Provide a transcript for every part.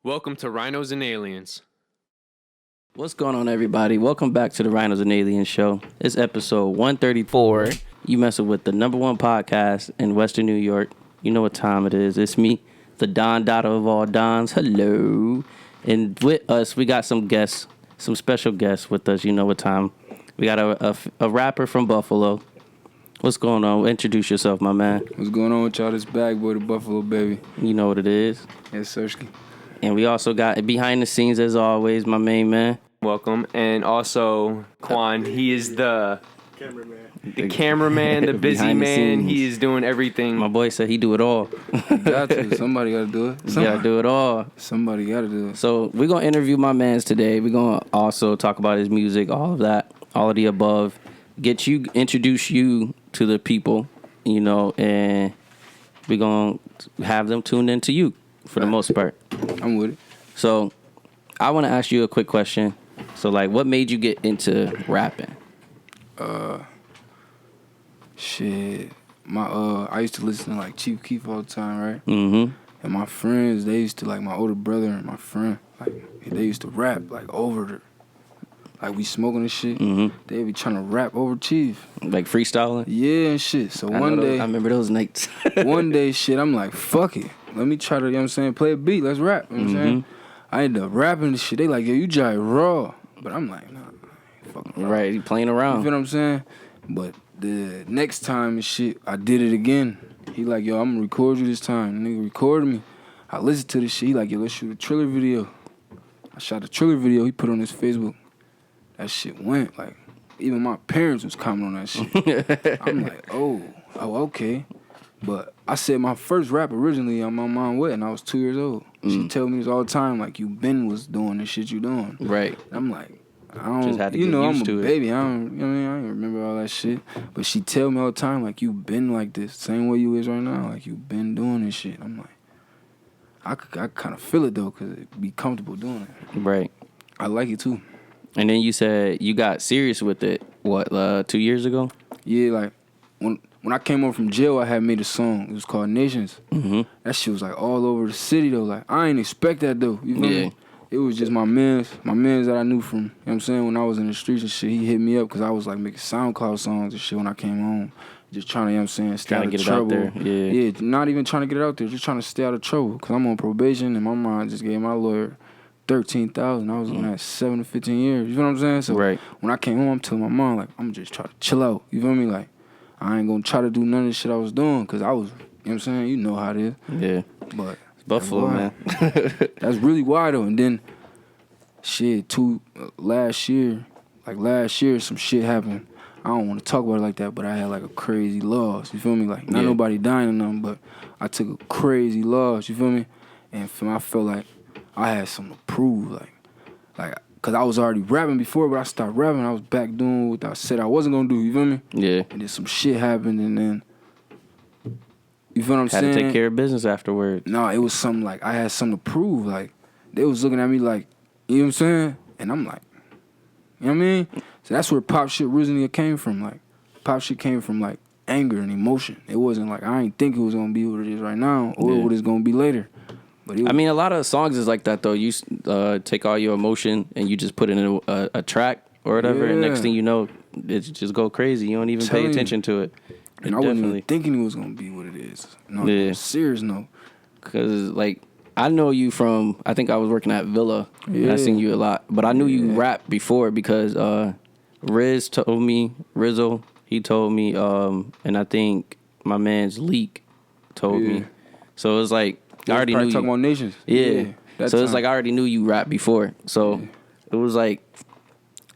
Welcome to Rhinos and Aliens. What's going on, everybody? Welcome back to the Rhinos and Aliens show. It's episode 134. You messing with the number one podcast in Western New York. You know what time it is. It's me, the Don Dada of all Dons. Hello. And with us, we got some guests, some special guests with us. You know what time. We got a rapper from Buffalo. What's going on? Introduce yourself, my man. What's going on with y'all? This Bagboy, the Buffalo baby. You know what it is. Yes, Sirski. And we also got behind the scenes, as always, my main man. Welcome. And also, Quan, he is the cameraman, the busy Behind the man. scenes. He is doing everything. My boy said he do it all. Got to. Somebody got to do it. You gotta do it all. Somebody got to do it. So we're going to interview my mans today. We're going to also talk about his music, all of that, all of the above. Introduce you to the people, you know, and we're going to have them tuned into you for the most part. I'm with it. So I want to ask you a quick question. So, like, what made you get into rapping? Shit. I used to listen to, like, Chief Keef all the time, right? Mm-hmm. And my friends, they used to, like, my older brother and my friend, like, they used to rap, like, over the, like, we smoking and shit. Mm-hmm. They be trying to rap over Chief. Like freestyling? Yeah, and shit. So one day, I remember those nights. one day, shit, I'm like, fuck it. Let me try to, you know what I'm saying, play a beat. Let's rap. You know what I'm saying? I ended up rapping this shit. They like, yo, you jive raw. But I'm like, nah, fucking raw. Right, you playing You around. feel what I'm saying? But the next time and shit, I did it again. He like, yo, I'm gonna record you this time. The nigga recorded me. I listened to this shit. He like, yo, let's shoot a Triller video. I shot a Triller video. He put it on his Facebook. That shit went. Like, even my parents was commenting on that shit. I'm like, oh, okay. But I said my first rap originally on my mom wet, and I was 2 years old. She tell me this all the time, like, you been was doing the shit you doing. Right. And I'm like, I don't, Just had to you get know, used I'm to a it. baby. I don't, you know what I mean? I don't remember all that shit. But she tell me all the time, like, you been like this, same way you is right now. Like, you been doing this shit. I'm like, I kind of feel it, though, because it be comfortable doing it. Right. I like it, too. And then you said you got serious with it, 2 years ago? Yeah, like, when I came home from jail, I had made a song. It was called Nations. Mm-hmm. That shit was, like, all over the city, though. Like, I ain't expect that, though. You feel Yeah. me? It was just my mans that I knew from, you know what I'm saying, when I was in the streets and shit. He hit me up because I was, like, making SoundCloud songs and shit when I came home. Just trying to, you know what I'm saying, stay out of trouble. Trying to get it out there, yeah. Yeah, not even trying to get it out there. Just trying to stay out of trouble because I'm on probation and my mom just gave my lawyer $13,000. I was on that 7 to 15 years. You feel what I'm saying? So Right. when I came home, I'm telling my mom, like, I'm just trying to chill out. You feel me? Like, I ain't gonna try to do none of the shit I was doing because I was, you know what I'm saying? You know how it is. Yeah. But It's Buffalo, man. that's really why, though. And then, shit, last year, some shit happened. I don't want to talk about it like that, but I had, like, a crazy loss. You feel me? Like, not nobody dying or nothing, but I took a crazy loss. You feel me? And I felt like I had something to prove, like, cause I was already rapping before, but I stopped rapping. I was back doing what I said I wasn't gonna do. You feel me? Yeah. And then some shit happened, and then you feel what I'm Had saying? to take care of business afterwards. No, it was something like I had something to prove. Like they was looking at me like, you know what I'm saying? And I'm like, you know what I mean? So that's where pop shit originally came from. Like pop shit came from like anger and emotion. It wasn't like I ain't think it was gonna be what it is right now or what it's gonna be later. But I mean, a lot of songs is like that, though. You take all your emotion and you just put it in a track or whatever, and next thing you know, it just go crazy. You don't even pay attention to it. And I wasn't even thinking it was gonna be what it is. No, serious no. Because, like, I know you from, I think I was working at Villa, and I seen you a lot. But I knew you rap before because Rizzo, he told me, and I think my man's Leak told me. So it was like, I already knew you. Talking about Nations. Yeah. So it's like I already knew you rap before. So it was like,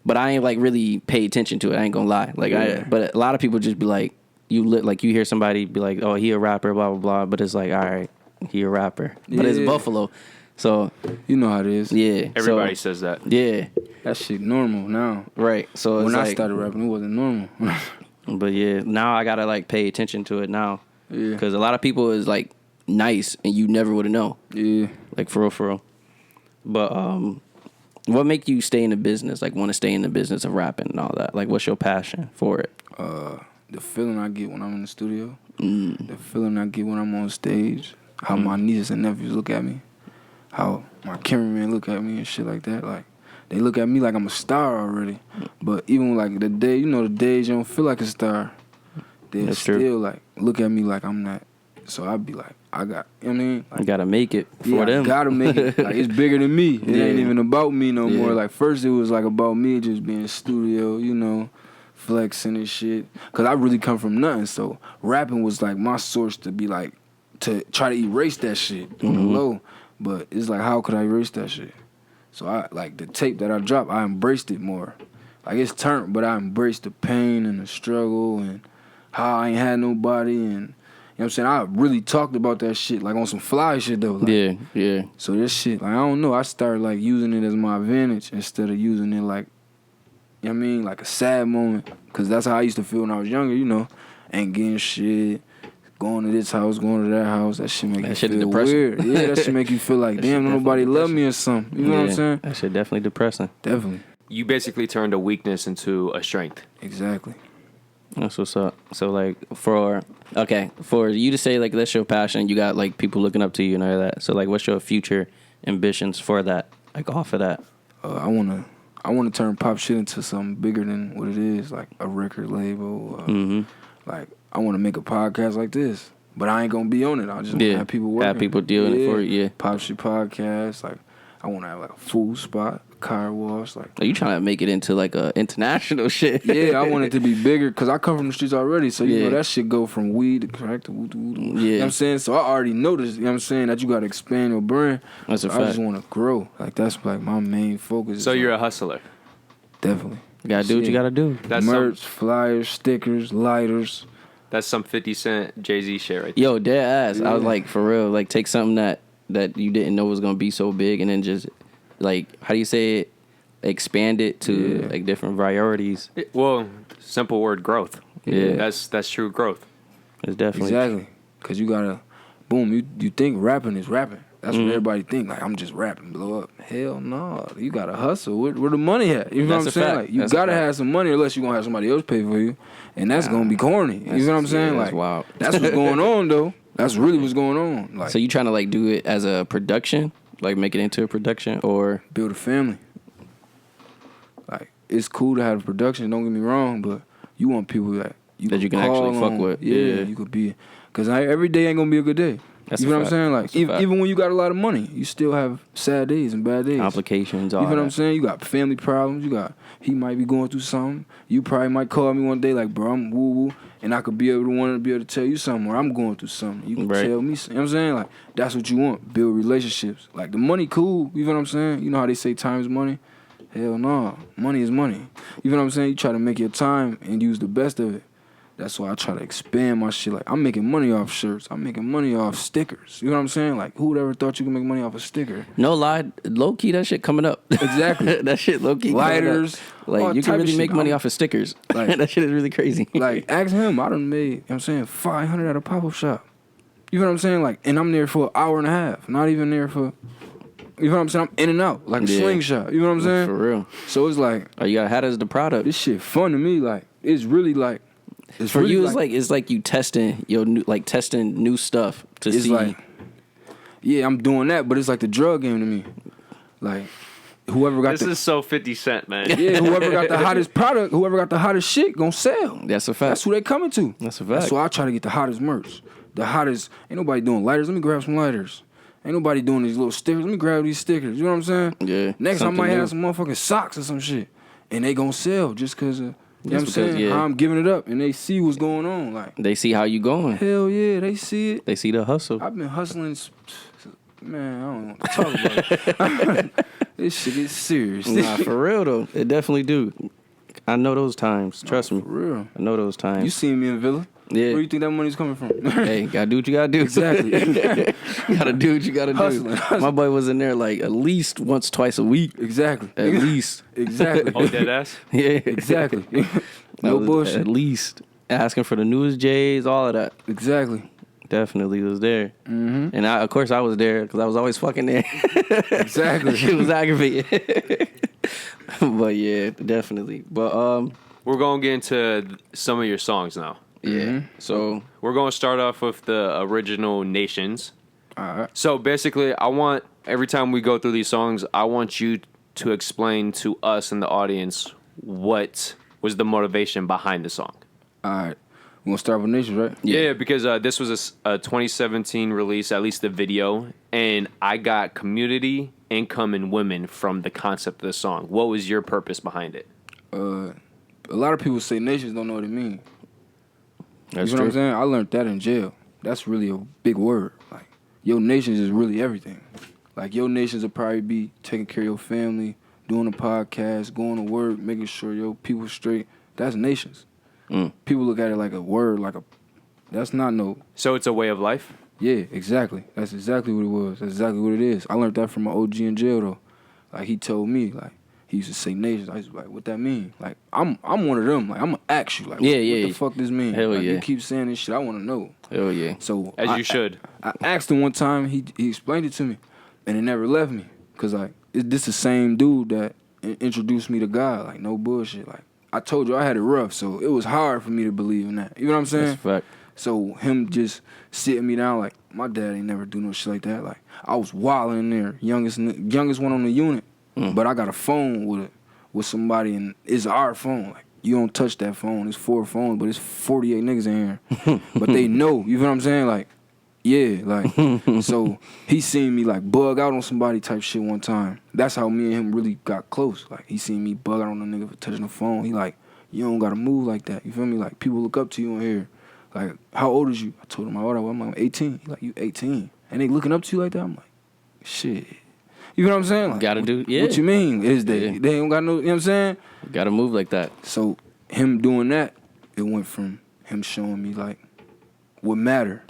but I ain't like really pay attention to it. I ain't gonna lie. Like but a lot of people just be like, you hear somebody be like, oh, he a rapper, blah blah blah. But it's like, all right, he a rapper. But it's Buffalo, so you know how it is. Yeah. Everybody says that. Yeah. That shit normal now. Right. So it's when like, I started rapping, it wasn't normal. But yeah, now I gotta like pay attention to it now. Yeah. Because a lot of people is like nice and you never would have known. Yeah. Like for real. But what make you stay in the business? Like want to stay in the business of rapping and all that? Like what's your passion for it? The feeling I get when I'm in the studio, the feeling I get when I'm on stage, how my nieces and nephews look at me, how my cameraman look at me and shit like that. Like, they look at me like I'm a star already. But even like the day, the days you don't feel like a star, they still like look at me like I'm not. So I'd be like, you know what I mean? Like, you gotta make it for them. I gotta make it. Like, it's bigger than me. It ain't even about me no more. Like, first it was like about me just being in studio, flexing and shit. Cause I really come from nothing. So rapping was like my source to be like, to try to erase that shit on the low. But it's like, how could I erase that shit? So I, like, the tape that I dropped, I embraced it more. Like, it's turned, but I embraced the pain and the struggle and how I ain't had nobody. And, you know what I'm saying? I really talked about that shit, like, on some fly shit, though. Like, yeah. So this shit, like, I don't know. I started, like, using it as my advantage instead of using it, like, you know what I mean? Like a sad moment. Because that's how I used to feel when I was younger, Ain't getting shit. Going to this house, going to that house, that shit make you feel depressing. weird. Yeah, that shit make you feel like, damn, nobody love me or something. You know what I'm saying? That shit definitely depressing. Definitely. You basically turned a weakness into a strength. Exactly. That's what's up. So, like, for you to say, like, that's your passion, you got, like, people looking up to you and all that. So, like, what's your future ambitions for that, like, off of that? I wanna turn pop shit into something bigger than what it is, like a record label. Like, I want to make a podcast like this, but I ain't gonna be on it. I just have people working. Have people doing it for you, Pop shit podcast. Like, I want to have like a food spot, a car wash. Like, are you trying to make it into like a international shit? Yeah, I want it to be bigger because I come from the streets already. So you know that shit go from weed to crack to woo. You know what I'm saying? So I already know this. You know what I'm saying? That you got to expand your brand. That's a fact. I just want to grow. Like, that's like my main focus. So you're a hustler. Definitely. You gotta do what you gotta do. That's merch, flyers, stickers, lighters. That's some 50 Cent Jay-Z shit right there. Yo, dead ass. I was like, for real, like, take something that you didn't know was gonna be so big, and then just, like, how do you say it? Expand it to like different priorities. Well, simple word, growth. Yeah, that's true growth. It's definitely exactly because you gotta, boom. You think rapping is rapping. That's what everybody think. Like, I'm just rapping, blow up. Hell no, you gotta hustle. Where the money at? You know what I'm saying? Fact. Like, you gotta have some money, unless you gonna have somebody else pay for you, and that's gonna be corny. You know what I'm saying? That's like, wild. That's what's going on though. That's really what's going on. Like, so you trying to like do it as a production, like make it into a production, or build a family. Like, it's cool to have a production. Don't get me wrong, but you want people that you can actually fuck on. with. Yeah, you could be, because every day ain't gonna be a good day. That's you know what I'm saying? Like, even when you got a lot of money, you still have sad days and bad days. Complications, all you know that. what I'm saying? You got family problems. He might be going through something. You probably might call me one day like, bro, I'm woo-woo, and I could be able to tell you something, or I'm going through something. You can tell me something. You know what I'm saying? Like, that's what you want. Build relationships. Like, the money cool. You know what I'm saying? You know how they say time is money? Hell no. Money is money. You know what I'm saying? You try to make your time and use the best of it. That's why I try to expand my shit. Like, I'm making money off shirts. I'm making money off stickers. You know what I'm saying? Like, who would ever thought you could make money off a sticker? No lie, low key, that shit coming up. Exactly. That shit low key. Lighters. Like, you can really make money off of stickers. Like, that shit is really crazy. Like, ask him. I done made, you know what I'm saying, $500 at a pop-up shop. You know what I'm saying? Like, and I'm there for an hour and a half. Not even there for, you know what I'm saying? I'm in and out. Like a slingshot. You know what I'm saying? For real. So it's like, oh, you got hat as the product. This shit fun to me. Like, it's really like, for really you, it's like you testing testing new stuff to see. Like, yeah, I'm doing that, but it's like the drug game to me. Like, whoever got this is so 50 Cent, man. Yeah, whoever got the hottest product, whoever got the hottest shit, gonna sell. That's a fact. That's who they coming to. That's a fact. That's why I try to get the hottest merch, the hottest. Ain't nobody doing lighters. Let me grab some lighters. Ain't nobody doing these little stickers. Let me grab these stickers. You know what I'm saying? Yeah. Next, I might have some motherfucking socks or some shit, and they gonna sell just cause of. You know what I'm saying? How I'm giving it up, and they see what's going on. Like, they see how you going. Hell yeah, they see it. They see the hustle. I've been hustling. Man, I don't want to talk about it. This shit is serious. Nah, for real though, it definitely do. I know those times. Trust me. For real. I know those times. You seen me in Villa? Yeah. Where you think that money's coming from? Hey, gotta do what you gotta do. Exactly. You gotta do what you gotta do. My boy was in there like at least once, twice a week. Exactly. At least. Exactly. Oh, dead ass? Yeah. Exactly. No bullshit. At least. Asking for the newest J's, all of that. Exactly. Definitely was there. Mm-hmm. And of course I was there because I was always fucking there. Exactly. It was aggravating. But yeah, definitely. But we're gonna get into some of your songs now. Yeah. Mm-hmm. So we're gonna start off with the original Nations. All right. So basically, I want every time we go through these songs, I want you to explain to us and the audience what was the motivation behind the song. All right. We're going to start with Nations, right? Yeah, because this was a 2017 release, at least the video, and I got community, income, and women from the concept of the song. What was your purpose behind it? A lot of people say nations don't know what it means. That's you know what I'm saying? I learned that in jail. That's really a big word. Like, your nations is really everything. Like, your nations will probably be taking care of your family, doing a podcast, going to work, making sure your people straight. That's nations. People look at it like a word, that's not no. So it's a way of life? Yeah, exactly. That's exactly what it was. That's exactly what it is. I learned that from my OG in jail, though. Like, he told me, like, he used to say nations. I was like, what that mean? Like, I'm one of them. Like, I'm going to ask you, like, what the fuck this mean? Hell like, yeah. You keep saying this shit, I want to know. Hell yeah. So As you should. I asked him one time, he explained it to me, and it never left me. Because, like, this the same dude that introduced me to God. Like, no bullshit. Like, I told you I had it rough, so it was hard for me to believe in that. You know what I'm saying? That's a fact. So him just sitting me down, like, my dad ain't never do no shit like that. Like, I was wilding in there, youngest one on the unit, but I got a phone with somebody, and it's our phone. Like, you don't touch that phone. It's 4 phones, but it's 48 niggas in here. But they know, you know what I'm saying? Like, yeah, like, so he seen me, like, bug out on somebody type shit one time. That's how me and him really got close. Like, he seen me bug out on a nigga for touching the phone. He like, you don't gotta move like that. You feel me? Like, people look up to you in here. Like, how old is you? I told him, I'm like, 18. He like, you 18? And they looking up to you like that? I'm like, shit. You know what I'm saying? Like, Gotta do, yeah. What you mean? They ain't got no, you know what I'm saying? Gotta move like that. So him doing that, it went from him showing me, like, what matter.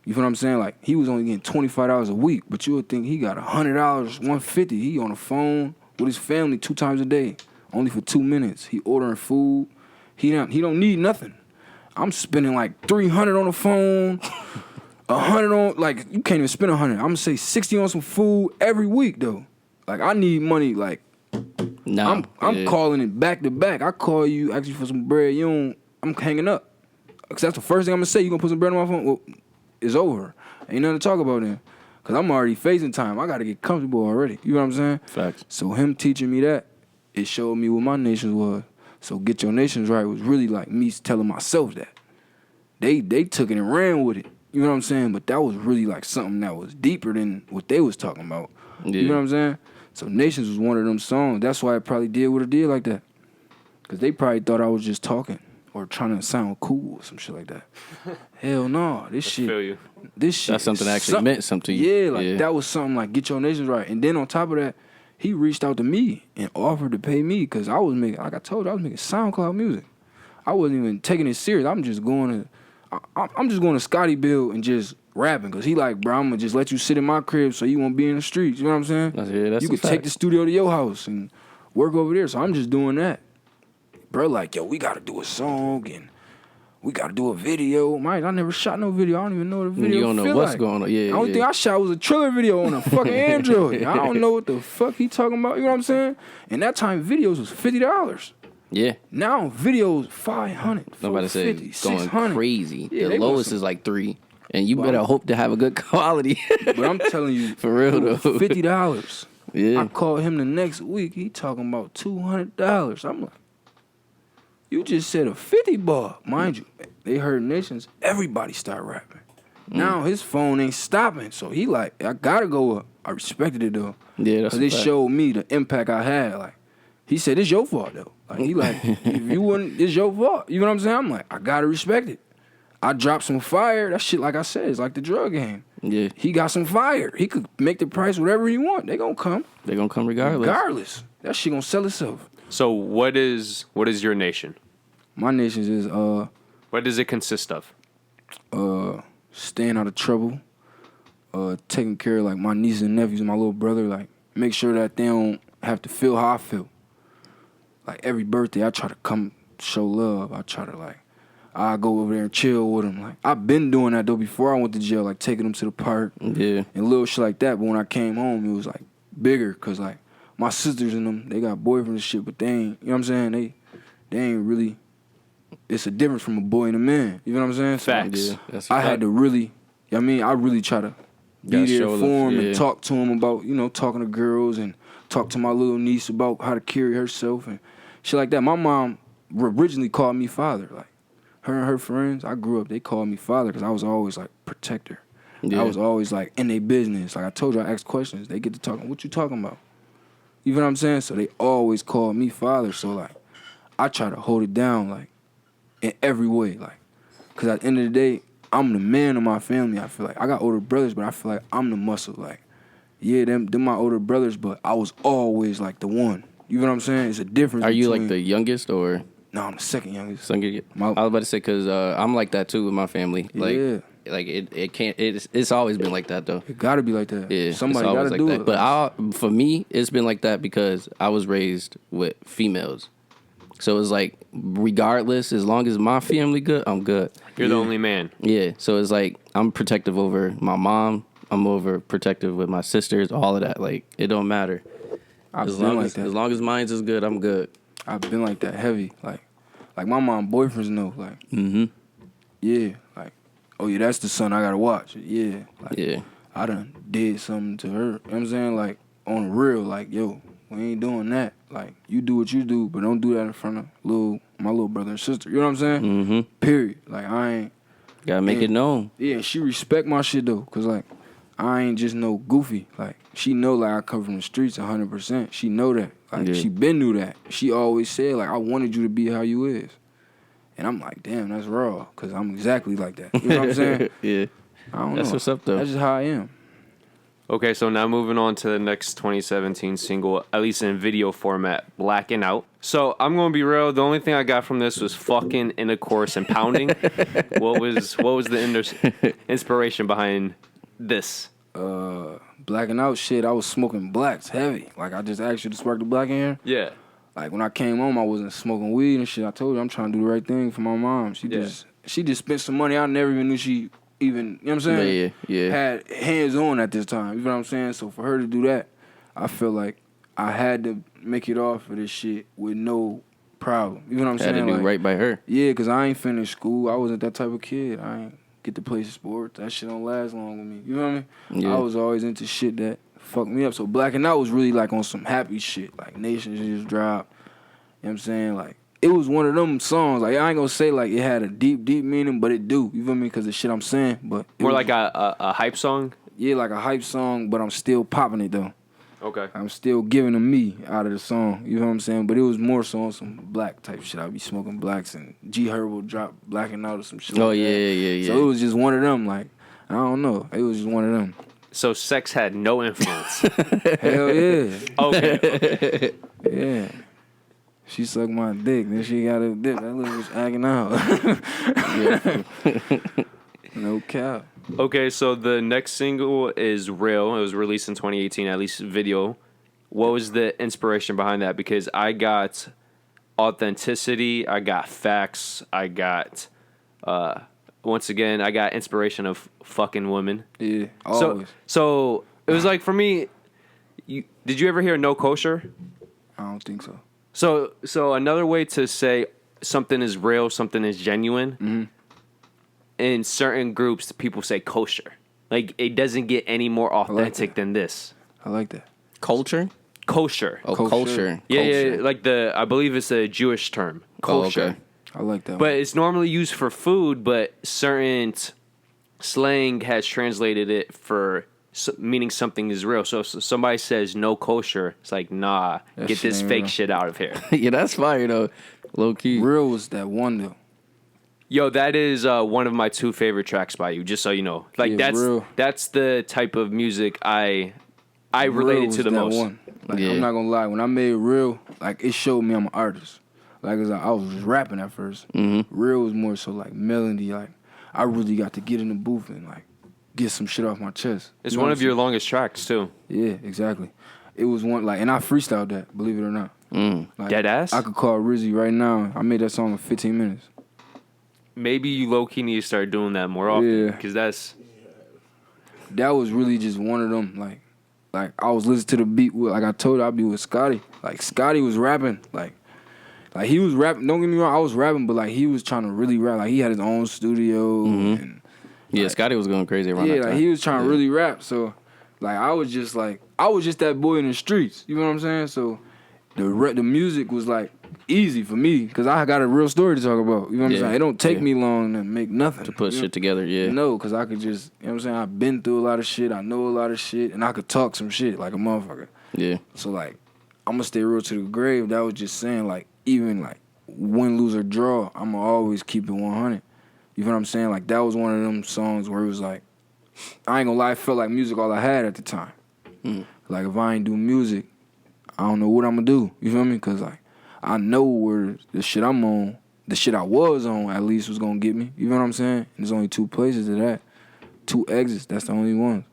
You feel what I'm saying? Like, he was only getting $25 a week, but you would think he got $100, $150. He on the phone with his family 2 times a day, only for 2 minutes. He ordering food. He don't need nothing. I'm spending like $300 on the phone, 100 on, like, you can't even spend 100. I'm gonna say 60 on some food every week though. Like, I need money. Like, I'm calling it back to back. I call you, ask you for some bread. I'm hanging up. Cause that's the first thing I'm gonna say. You gonna put some bread on my phone? Well, it's over. Ain't nothing to talk about then. Cause I'm already facing time. I gotta get comfortable already. You know what I'm saying? Facts. So him teaching me that, it showed me what my nations was. So Get Your Nations Right was really like me telling myself that. They took it and ran with it. You know what I'm saying? But that was really like something that was deeper than what they was talking about. Yeah. You know what I'm saying? So Nations was one of them songs. That's why it probably did what it did like that. Cause they probably thought I was just talking or trying to sound cool or some shit like that. Hell no. This shit. Feel you. This shit. That's something that actually meant something to you. Yeah, like that was something like Get Your Nations Right. And then on top of that, he reached out to me and offered to pay me because I was making, like I told you, I was making SoundCloud music. I wasn't even taking it serious. I'm just going to Scotty Bill and just rapping because he like, bro, I'm going to just let you sit in my crib so you won't be in the streets. You know what I'm saying? That's you could take the studio to your house and work over there. So I'm just doing that. Bro, like, yo, we got to do a song and we got to do a video. Man, I never shot no video. I don't even know what a video You don't know what's going on. Yeah, the only thing I shot was a Triller video on a fucking Android. I don't know what the fuck he talking about. You know what I'm saying? And that time videos was $50. Yeah. Now videos $500. Nobody said $450, going $600. crazy. Yeah, the lowest is like $3. And you better hope to have a good quality. But I'm telling you, for real though, $50. Yeah. I called him the next week. He talking about $200. I'm like, you just said a 50 bar. Mind you, they heard Nations. Everybody start rapping. Now his phone ain't stopping. So he like, I gotta go up. I respected it though. Yeah, that's because it showed me the impact I had. Like, he said, it's your fault though. Like, he like, if you wouldn't, it's your fault. You know what I'm saying? I'm like, I gotta respect it. I dropped some fire. That shit, like I said, is like the drug game. Yeah. He got some fire. He could make the price whatever he want. They gonna come. They gonna come regardless. That shit gonna sell itself. So what is your nation? My nations is What does it consist of? Staying out of trouble, taking care of like my nieces and nephews and my little brother, like make sure that they don't have to feel how I feel. Like every birthday I try to come show love. I try to like I go over there and chill with them. Like I've been doing that though before I went to jail, like taking them to the park and little shit like that. But when I came home, it was like bigger because like my sisters and them, they got boyfriends and shit, but they ain't, you know what I'm saying? They ain't really. It's a difference from a boy and a man. You know what I'm saying? Facts. So, I had to really, I really try to be there for him and talk to him about, talking to girls and talk to my little niece about how to carry herself and shit like that. My mom originally called me father. Like, her and her friends, I grew up, they called me father because I was always, like, protector. Yeah. I was always, like, in their business. Like, I told you, I asked questions. They get to talking, what you talking about? You know what I'm saying? So they always called me father. So, like, I try to hold it down, like, in every way. Like, because at the end of the day, I'm the man of my family, I feel like. I got older brothers, but I feel like I'm the muscle. Like, yeah, them my older brothers, but I was always, like, the one. You know what I'm saying? It's a difference. Are you, like, the youngest or? No, I'm the second youngest. I was about to say, because I'm like that, too, with my family. Like, yeah. Like, it can't, it's always been like that, though. It got to be like that. Yeah, somebody got to like do that. it. But for me, it's been like that because I was raised with females. So it's like, regardless, as long as my family good, I'm good. You're the only man. Yeah, so it's like, I'm protective over my mom. I'm over protective with my sisters, all of that. Like, it don't matter. As long as mine's is good, I'm good. I've been like that heavy. Like my mom boyfriends know. Like, yeah, like, oh yeah, that's the son I gotta watch. Yeah, like, yeah. I done did something to her. You know what I'm saying? Like, on the real, like, yo, we ain't doing that. Like, you do what you do, but don't do that in front of my little brother and sister. You know what I'm saying? Mm-hmm. Period. Like, I ain't. Gotta make it known. Yeah, she respect my shit, though. Because, like, I ain't just no goofy. Like, she know, like, I come from the streets 100%. She know that. Like, she been knew that. She always said, like, I wanted you to be how you is. And I'm like, damn, that's raw. Because I'm exactly like that. You know what I'm saying? Yeah. I don't know. That's what's up, though. That's just how I am. Okay, so now moving on to the next 2017 single, at least in video format, Blacking Out. So I'm going to be real. The only thing I got from this was fucking intercourse and pounding. What was the inspiration behind this? Blacking out shit, I was smoking blacks heavy. Like, I just asked you to spark the black in here. Yeah. Like, when I came home, I wasn't smoking weed and shit. I told you I'm trying to do the right thing for my mom. She just spent some money. I never even knew she even, you know what I'm saying? Yeah. Had hands on at this time. You know what I'm saying? So for her to do that, I feel like I had to make it off of this shit with no problem. You know what I'm saying? Had to do right by her. Yeah, because I ain't finished school. I wasn't that type of kid. I ain't get to play sports. That shit don't last long with me. You know what I mean? Yeah. I was always into shit that fucked me up. So Blacking Out was really like on some happy shit. Like Nation just dropped. You know what I'm saying? Like, it was one of them songs. Like, I ain't gonna say like it had a deep, deep meaning, but it do. You feel me? Because the shit I'm saying. But more like a hype song? Yeah, like a hype song, but I'm still popping it though. Okay. I'm still giving them me out of the song. You know what I'm saying? But it was more so on some black type shit. I be smoking blacks and G Herbo drop Blacking Out or some shit. Oh, like yeah, that. yeah. So it was just one of them. Like, I don't know. It was just one of them. So sex had no influence. Hell yeah. Okay. Yeah. She sucked my dick, then she got a dick. That little was acting out. No cap. Okay, so the next single is Real. It was released in 2018, at least video. What was the inspiration behind that? Because I got authenticity, I got facts, I got, once again, I got inspiration of fucking women. Yeah, always. So it was like, for me, did you ever hear No Kosher? I don't think so. So another way to say something is real, something is genuine, in certain groups, people say kosher. Like, it doesn't get any more authentic than this. I like that. Culture? Kosher. Oh, kosher. Yeah, like I believe it's a Jewish term. Kosher. Oh, okay. I like that But one. it's normally used for food, but certain slang has translated it for meaning something is real. So if somebody says no kosher, it's like, nah, that get this fake real. shit out of here. Yeah, that's fire, though. Low key. Real was that one, though. Yo, that is one of my 2 favorite tracks by you, just so you know. Like, yeah, that's the type of music I related to the most. One. Like, I'm not gonna lie, when I made Real, like, it showed me I'm an artist. Like, I was just rapping at first. Real was more so like melody. Like, I really got to get in the booth and like get some shit off my chest. It's one of your longest tracks too. Yeah, exactly. It was one like, and I freestyled that, believe it or not. Like, dead ass. I could call Rizzy right now. I made that song in 15 minutes. Maybe you low key need to start doing that more often. Because that was really just one of them. Like I was listening to the beat with, like I told you, I'd be with Scotty. Like, Scotty was rapping. Like he was rapping. Don't get me wrong, I was rapping, but like he was trying to really rap. Like, he had his own studio and Yeah, Scotty was going crazy around that time. Like he was trying to really rap. So, like I was just that boy in the streets. You know what I'm saying? So, the music was like easy for me because I got a real story to talk about. You know what I'm saying? It don't take me long to make nothing. To put shit together, No, because I could just, you know what I'm saying? I've been through a lot of shit. I know a lot of shit. And I could talk some shit like a motherfucker. Yeah. So, like, I'm going to stay real to the grave. That was just saying, like, even, like, win, lose, or draw, I'm going to always keep it 100. You know what I'm saying? Like, that was one of them songs where it was like, I ain't gonna lie, it felt like music all I had at the time. Like, if I ain't do music, I don't know what I'm gonna do. You feel me? Because, like, I know where the shit I'm on, the shit I was on at least was gonna get me. You know what I'm saying? And there's only 2 places to that. 2 exits, that's the only ones.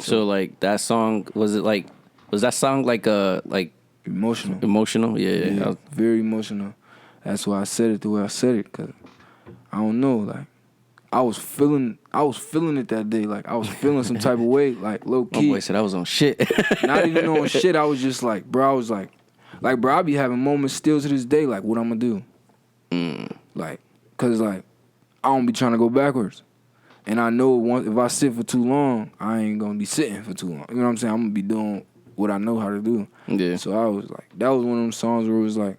So like, that song, was that song like Emotional. Emotional? Yeah. Very emotional. That's why I said it the way I said it, because I don't know, like, I was feeling it that day. Like, I was feeling some type of way, like, low key. My boy said I was on shit. Not even on shit. I was just like, bro, I was like, bro, I be having moments still to this day, like, what I'm gonna do? Like, cause, like, I don't be trying to go backwards. And I know if I sit for too long, I ain't gonna be sitting for too long. You know what I'm saying? I'm gonna be doing what I know how to do. Yeah. So I was like, that was one of them songs where it was like,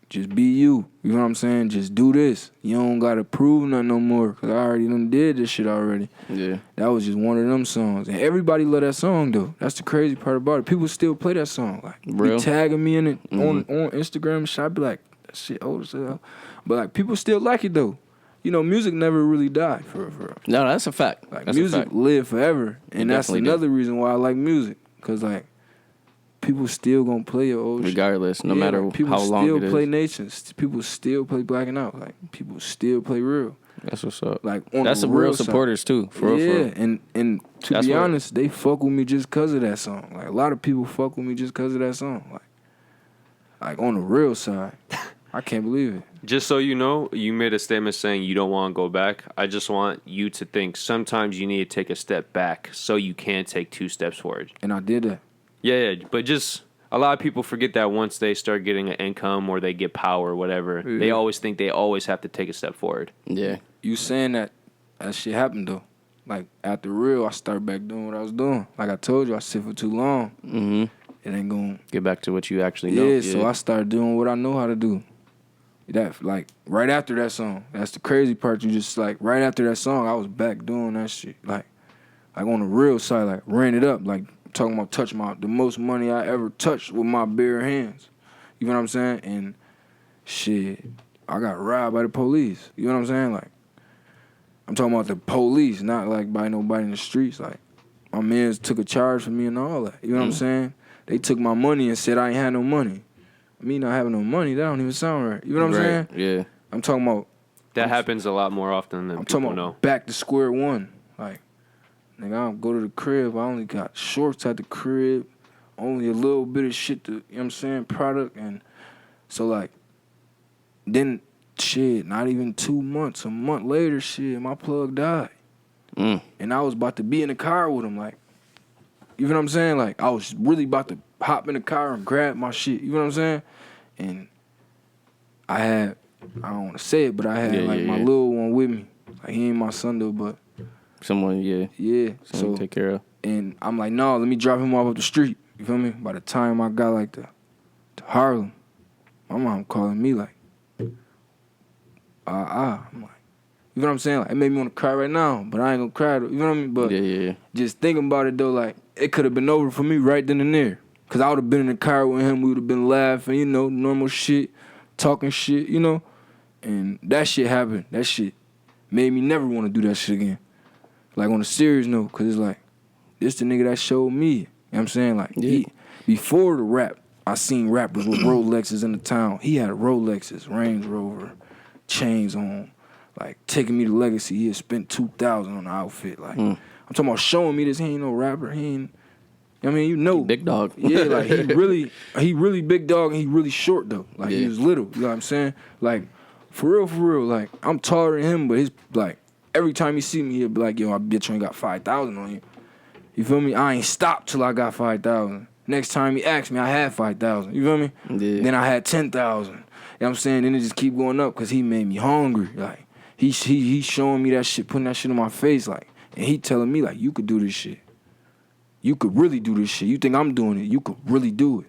just be you. You know what I'm saying? Just do this. You don't gotta prove nothing no more, cause I already done did this shit already. Yeah. That was just one of them songs. And everybody love that song though. That's the crazy part about it. People still play that song. Like, Real? be tagging me in it on Instagram and shit. I be like, that shit old as hell. But like, people still like it though. You know, music never really died for No, that's a fact. like, that's music live forever. And that's another do. reason why I like music. Cause like, people still gonna play your old regardless, shit. no matter like, how long it is. People still play Nations. People still play Blacking Out. Like, people still play Real. That's what's up. Like, on that's the some real side. supporters too. For real. And to be honest, they fuck with me just cause of that song. Like, a lot of people fuck with me just cause of that song. Like on the real side. I can't believe it. Just so you know, you made a statement saying you don't want to go back. I just want you to think sometimes you need to take a step back so you can take 2 steps forward. And I did that. Yeah, but just a lot of people forget that once they start getting an income or they get power or whatever, they always think they always have to take a step forward. Yeah. You saying that shit happened though. Like, after Real, I started back doing what I was doing. Like I told you, I sit for too long. Mm-hmm. It ain't gonna get back to what you actually know. Yeah, so I started doing what I know how to do. That, like, right after that song, that's the crazy part. You just, like, right after that song, I was back doing that shit. Like on the real side, like, ran it up. Like, talking about touching the most money I ever touched with my bare hands. You know what I'm saying? And shit, I got robbed by the police. You know what I'm saying? Like, I'm talking about the police, not like by nobody in the streets. Like, my mans took a charge for me and all that. You know what I'm saying? They took my money and said I ain't had no money. Me not having no money, that don't even sound right. You know what I'm saying? Yeah. I'm talking about... That happens a lot more often than people know. I'm talking about back to square one. Like, nigga, I don't go to the crib. I only got shorts at the crib. Only a little bit of shit to, you know what I'm saying, product. And so, like, then, shit, not even 2 months, a month later, shit, my plug died. And I was about to be in the car with him, like, you know what I'm saying? Like, I was really about to hop in the car and grab my shit. You know what I'm saying? And I don't want to say it, but I had my little one with me. Like, he ain't my son though, but someone, yeah. Someone to take care of. And I'm like, no, let me drop him off up the street. You feel me? By the time I got like to Harlem, my mom calling me like, I'm like, you know what I'm saying? Like, it made me want to cry right now, but I ain't gonna cry. You know what I mean? But just thinking about it though, like, it could have been over for me right then and there. Cause I would have been in the car with him, we would have been laughing, you know, normal shit, talking shit, you know. And that shit happened. That shit made me never want to do that shit again. Like, on a serious note, cause it's like, this the nigga that showed me. You know what I'm saying? Like, before the rap, I seen rappers with Rolexes in the town. He had Rolexes, Range Rover, chains on, like, taking me to Legacy. He had spent $2,000 on the outfit. Like, I'm talking about showing me this. He ain't no rapper. He ain't, I mean, you know. Big dog. Yeah, like, he really big dog, and he really short, though. Like, he was little, you know what I'm saying? Like, for real, like, I'm taller than him, but his, like, every time he see me, he'll be like, yo, I bet you ain't got 5,000 on you. You feel me? I ain't stopped till I got 5,000. Next time he asked me, I had 5,000. You feel me? Yeah. Then I had 10,000. You know what I'm saying? Then it just keep going up because he made me hungry. Like, He showing me that shit, putting that shit in my face, like, and he telling me like, you could do this shit. You could really do this shit. You think I'm doing it? You could really do it.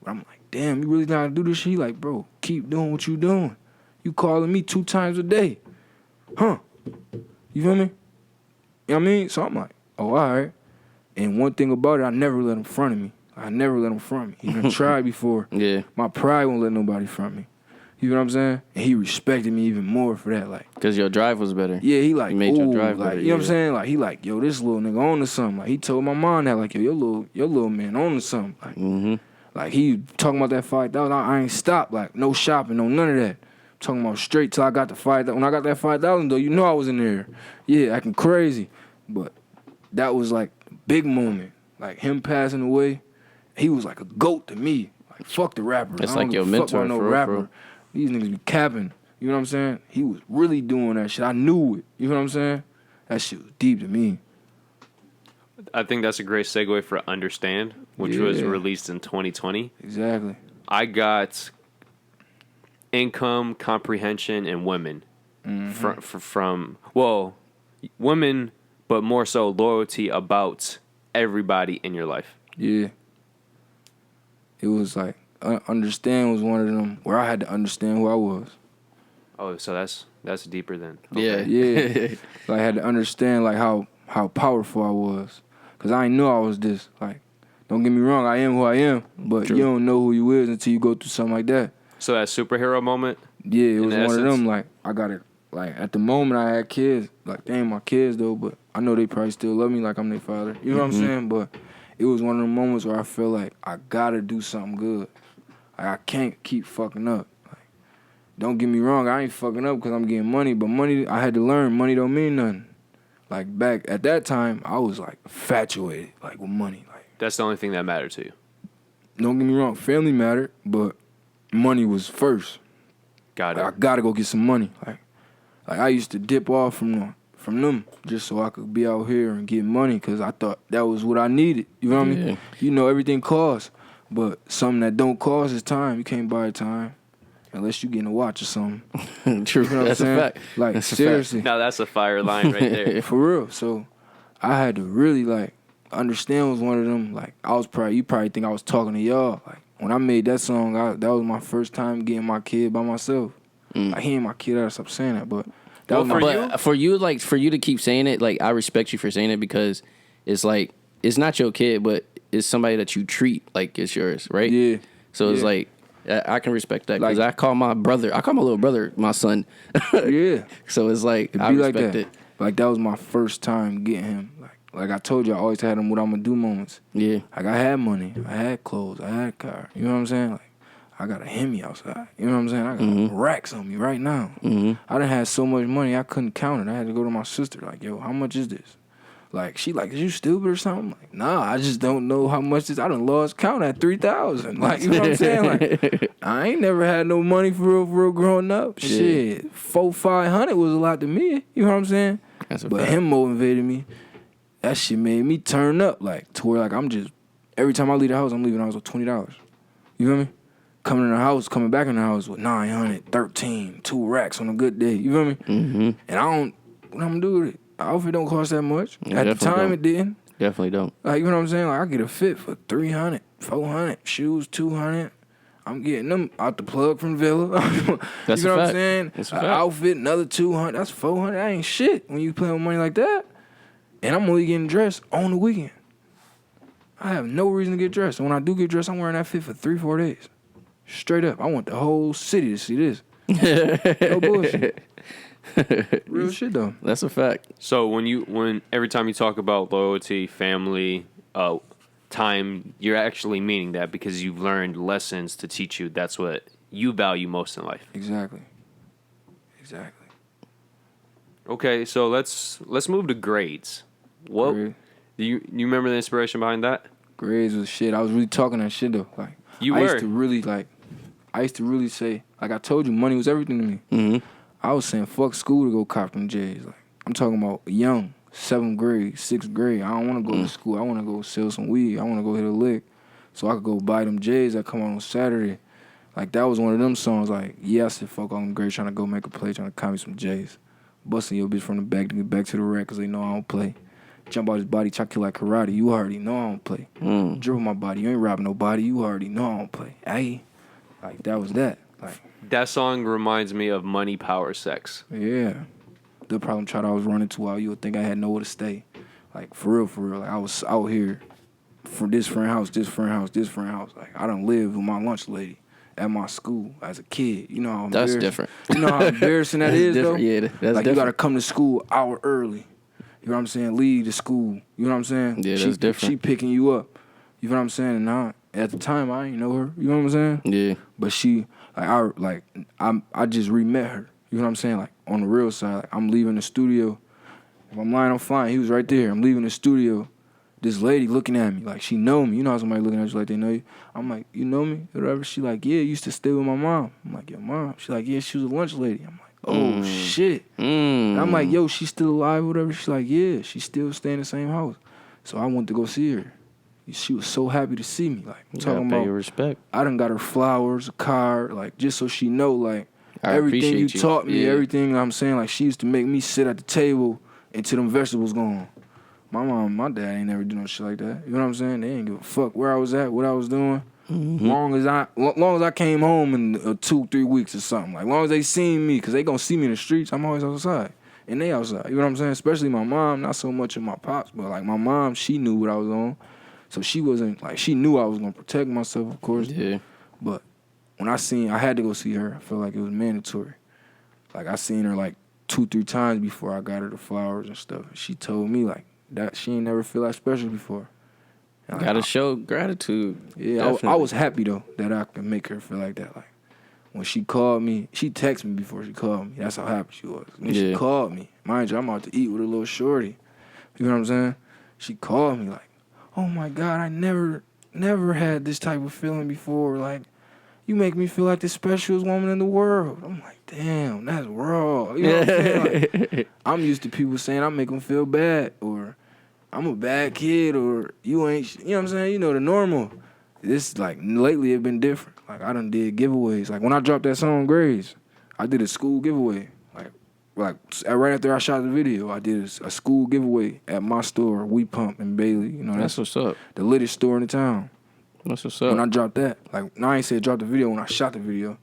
But I'm like, damn, you really know how to do this shit? He like, bro, keep doing what you doing. You calling me 2 times a day, huh? You feel me? You know what I mean? So I'm like, oh, all right. And one thing about it, I never let him front of me. I never let him front me. He done tried before. Yeah. My pride won't let nobody front me. You know what I'm saying? And he respected me even more for that. Like, because your drive was better. yeah, he like, you made your drive like, better. you know what I'm saying? Like, he like, yo, this little nigga on to something. Like, he told my mom that, like, yo, your little man on to something. Like, like he talking about that 5,000. I ain't stopped. Like, no shopping, no none of that. Talking about straight till I got the 5,000. When I got that 5,000 though, you know I was in there. Yeah, acting crazy. But that was like a big moment. Like him passing away, he was like a goat to me. Like fuck the rappers. That's I don't like your give a fuck mentor, about no for rapper. real. These niggas be capping. You know what I'm saying? He was really doing that shit. I knew it. You know what I'm saying? That shit was deep to me. I think that's a great segue for Understand, which was Yeah. released in 2020. Exactly. I got Income, Comprehension, and Women from women, but more so loyalty about everybody in your life. Yeah. It was like, Understand was one of them where I had to understand who I was. Oh, so that's deeper then. Yeah. Yeah. Like I had to understand like how powerful I was. Cause I ain't know I was this. Like, don't get me wrong, I am who I am. But True. you don't know who you is until you go through something like that. So that superhero moment. Yeah, it was one essence. of them. Like I got it. Like at the moment I had kids. Like they ain't my kids though, but I know they probably still love me like I'm their father. You know what I'm saying? But it was one of the moments where I feel like I gotta do something good. Like I can't keep fucking up. Like, don't get me wrong, I ain't fucking up because I'm getting money. But money, I had to learn money don't mean nothing. Like back at that time, I was like infatuated like with money. Like That's the only thing that mattered to you. don't get me wrong, family mattered, but money was first. Got it. Like, I gotta go get some money. Like I used to dip off from them just so I could be out here and get money because I thought that was what I needed. You know what I mean? You know everything costs, but something that don't cost is time. You can't buy time unless you getting a watch or something. True. You know what That's I'm saying? a fact. Like That's a seriously, Now that's a fire line right there. for real. So I had to really like understand was one of them. Like you probably think I was talking to y'all. Like when I made that song, that was my first time getting my kid by myself. Like he ain't my kid. I gotta stop saying that, but that was my. But for you to keep saying it, like I respect you for saying it because it's like it's not your kid, but it's somebody that you treat like it's yours, right? Yeah. So it's Yeah. like I can respect that because Like- I call my little brother my son. Yeah. So it's like It I be like respect that. it. Like that was my first time getting him. Like I told you, I always had him what I'm gonna do moments. Yeah. Like I had money, I had clothes, I had a car. You know what I'm saying? Like I got a Hemi outside. You know what I'm saying? I got racks on me right now. I done had so much money I couldn't count it. I had to go to my sister like, yo, how much is this? Like she like, is you stupid or something? Like, nah, I just don't know how much this. I done lost count at 3,000. Like you know what I'm saying? Like I ain't never had no money for real growing up. Yeah. Shit, 400-500 was a lot to me. You know what I'm saying? That's a But fact. him motivated me. That shit made me turn up like to where like I'm just every time I leave the house, I'm leaving the house with $20. You feel me? Coming in the house, coming back in the house with 900, 13, 2 racks on a good day. You feel me? And what I'm gonna do with it? The outfit don't cost that much. Yeah, At the definitely time, don't. it didn't. Definitely don't. Like, you know what I'm saying? Like, I get a fit for 300, 400, shoes 200. I'm getting them out the plug from Villa. That's you know a what fact. I'm saying? That's a An fact. outfit, another 200. That's 400. That ain't shit when you playing with money like that. And I'm only getting dressed on the weekend. I have no reason to get dressed. And when I do get dressed, I'm wearing that fit for 3-4 days. Straight up. I want the whole city to see this. No bullshit. Real shit though. That's a fact. So when every time you talk about loyalty, family, time, you're actually meaning that because you've learned lessons to teach you. That's what you value most in life. Exactly. Okay, so let's move to grades. What Grade. do you remember the inspiration behind that? Grades was shit. I was really talking that shit though. Like You I were. used to really say, like I told you, money was everything to me. Mm-hmm. I was saying fuck school to go cop them J's. Like I'm talking about young, 7th grade, 6th grade. I don't want to go to school. I want to go sell some weed. I want to go hit a lick, so I could go buy them J's that come out on Saturday. Like that was one of them songs. Like yeah, I said fuck all them grades, trying to go make a play, trying to cop me some J's. busting your bitch from the back to get back to the rack because they know I don't play. Jump out his body, try to kill like karate. You already know I don't play. Dribble my body. You ain't robbing nobody. You already know I don't play. Hey, like that was that. Like that song reminds me of Money, Power, Sex. Yeah, the problem child I was running to while you would think I had nowhere to stay. Like for real. Like I was out here from this friend house. Like I done lived with my lunch lady at my school as a kid. You know how that's different. You know how embarrassing that is though. Yeah, that's like different. You gotta come to school an hour early. You know what I'm saying? Leave the school. You know what I'm saying? Yeah, that's different. She picking you up. You know what I'm saying? And now, at the time, I ain't know her. You know what I'm saying? Yeah. But she, I just re-met her. You know what I'm saying? Like, on the real side, like, I'm leaving the studio. If I'm lying, I'm flying. He was right there. I'm leaving the studio. This lady looking at me. Like, she know me. You know how somebody looking at you like they know you? I'm like, you know me? Whatever. She like, yeah, used to stay with my mom. I'm like, your mom? She like, yeah, she was a lunch lady. I'm like, oh, shit. And I'm like, yo, she's still alive, whatever. She's like, yeah, she still stay in the same house. So I went to go see her. She was so happy to see me. Like, I'm talking about, pay your respect. I done got her flowers, a card, like, just so she know, like, I everything you appreciate taught me, Yeah. everything I'm saying, like, she used to make me sit at the table until them vegetables gone. My mom, my dad ain't never do no shit like that. You know what I'm saying? They ain't give a fuck where I was at, what I was doing. Long as I came home in 2-3 weeks or something, like long as they seen me, cause they gonna see me in the streets. I'm always outside, and they outside. You know what I'm saying? Especially my mom, not so much of my pops, but like my mom, she knew what I was on, so she wasn't like she knew I was gonna protect myself, of course. Yeah. But when I had to go see her. I felt like it was mandatory. Like I seen her like 2-3 times before I got her the flowers and stuff. She told me like that she ain't never feel that special before. Like, Gotta show gratitude. Yeah, I was happy though that I could make her feel like that. Like when she called me, she texted me before she called me. That's how happy she was. When she called me, mind you, I'm out to eat with a little shorty. You know what I'm saying? She called me like, "Oh my God, I never had this type of feeling before. Like, you make me feel like the specialest woman in the world." I'm like, damn, that's raw. You know what I'm saying? Like, I'm used to people saying I make them feel bad or I'm a bad kid or you ain't, you know what I'm saying? You know, the normal. This, like, lately it been different. Like, I done did giveaways. Like, when I dropped that song, Grace, I did a school giveaway. Like right after I shot the video, I did a school giveaway at my store, We Pump in Bailey. You know, That's what's up. The littest store in the town. That's what's up. When I dropped that, like, no, I ain't said drop the video. When I shot the video,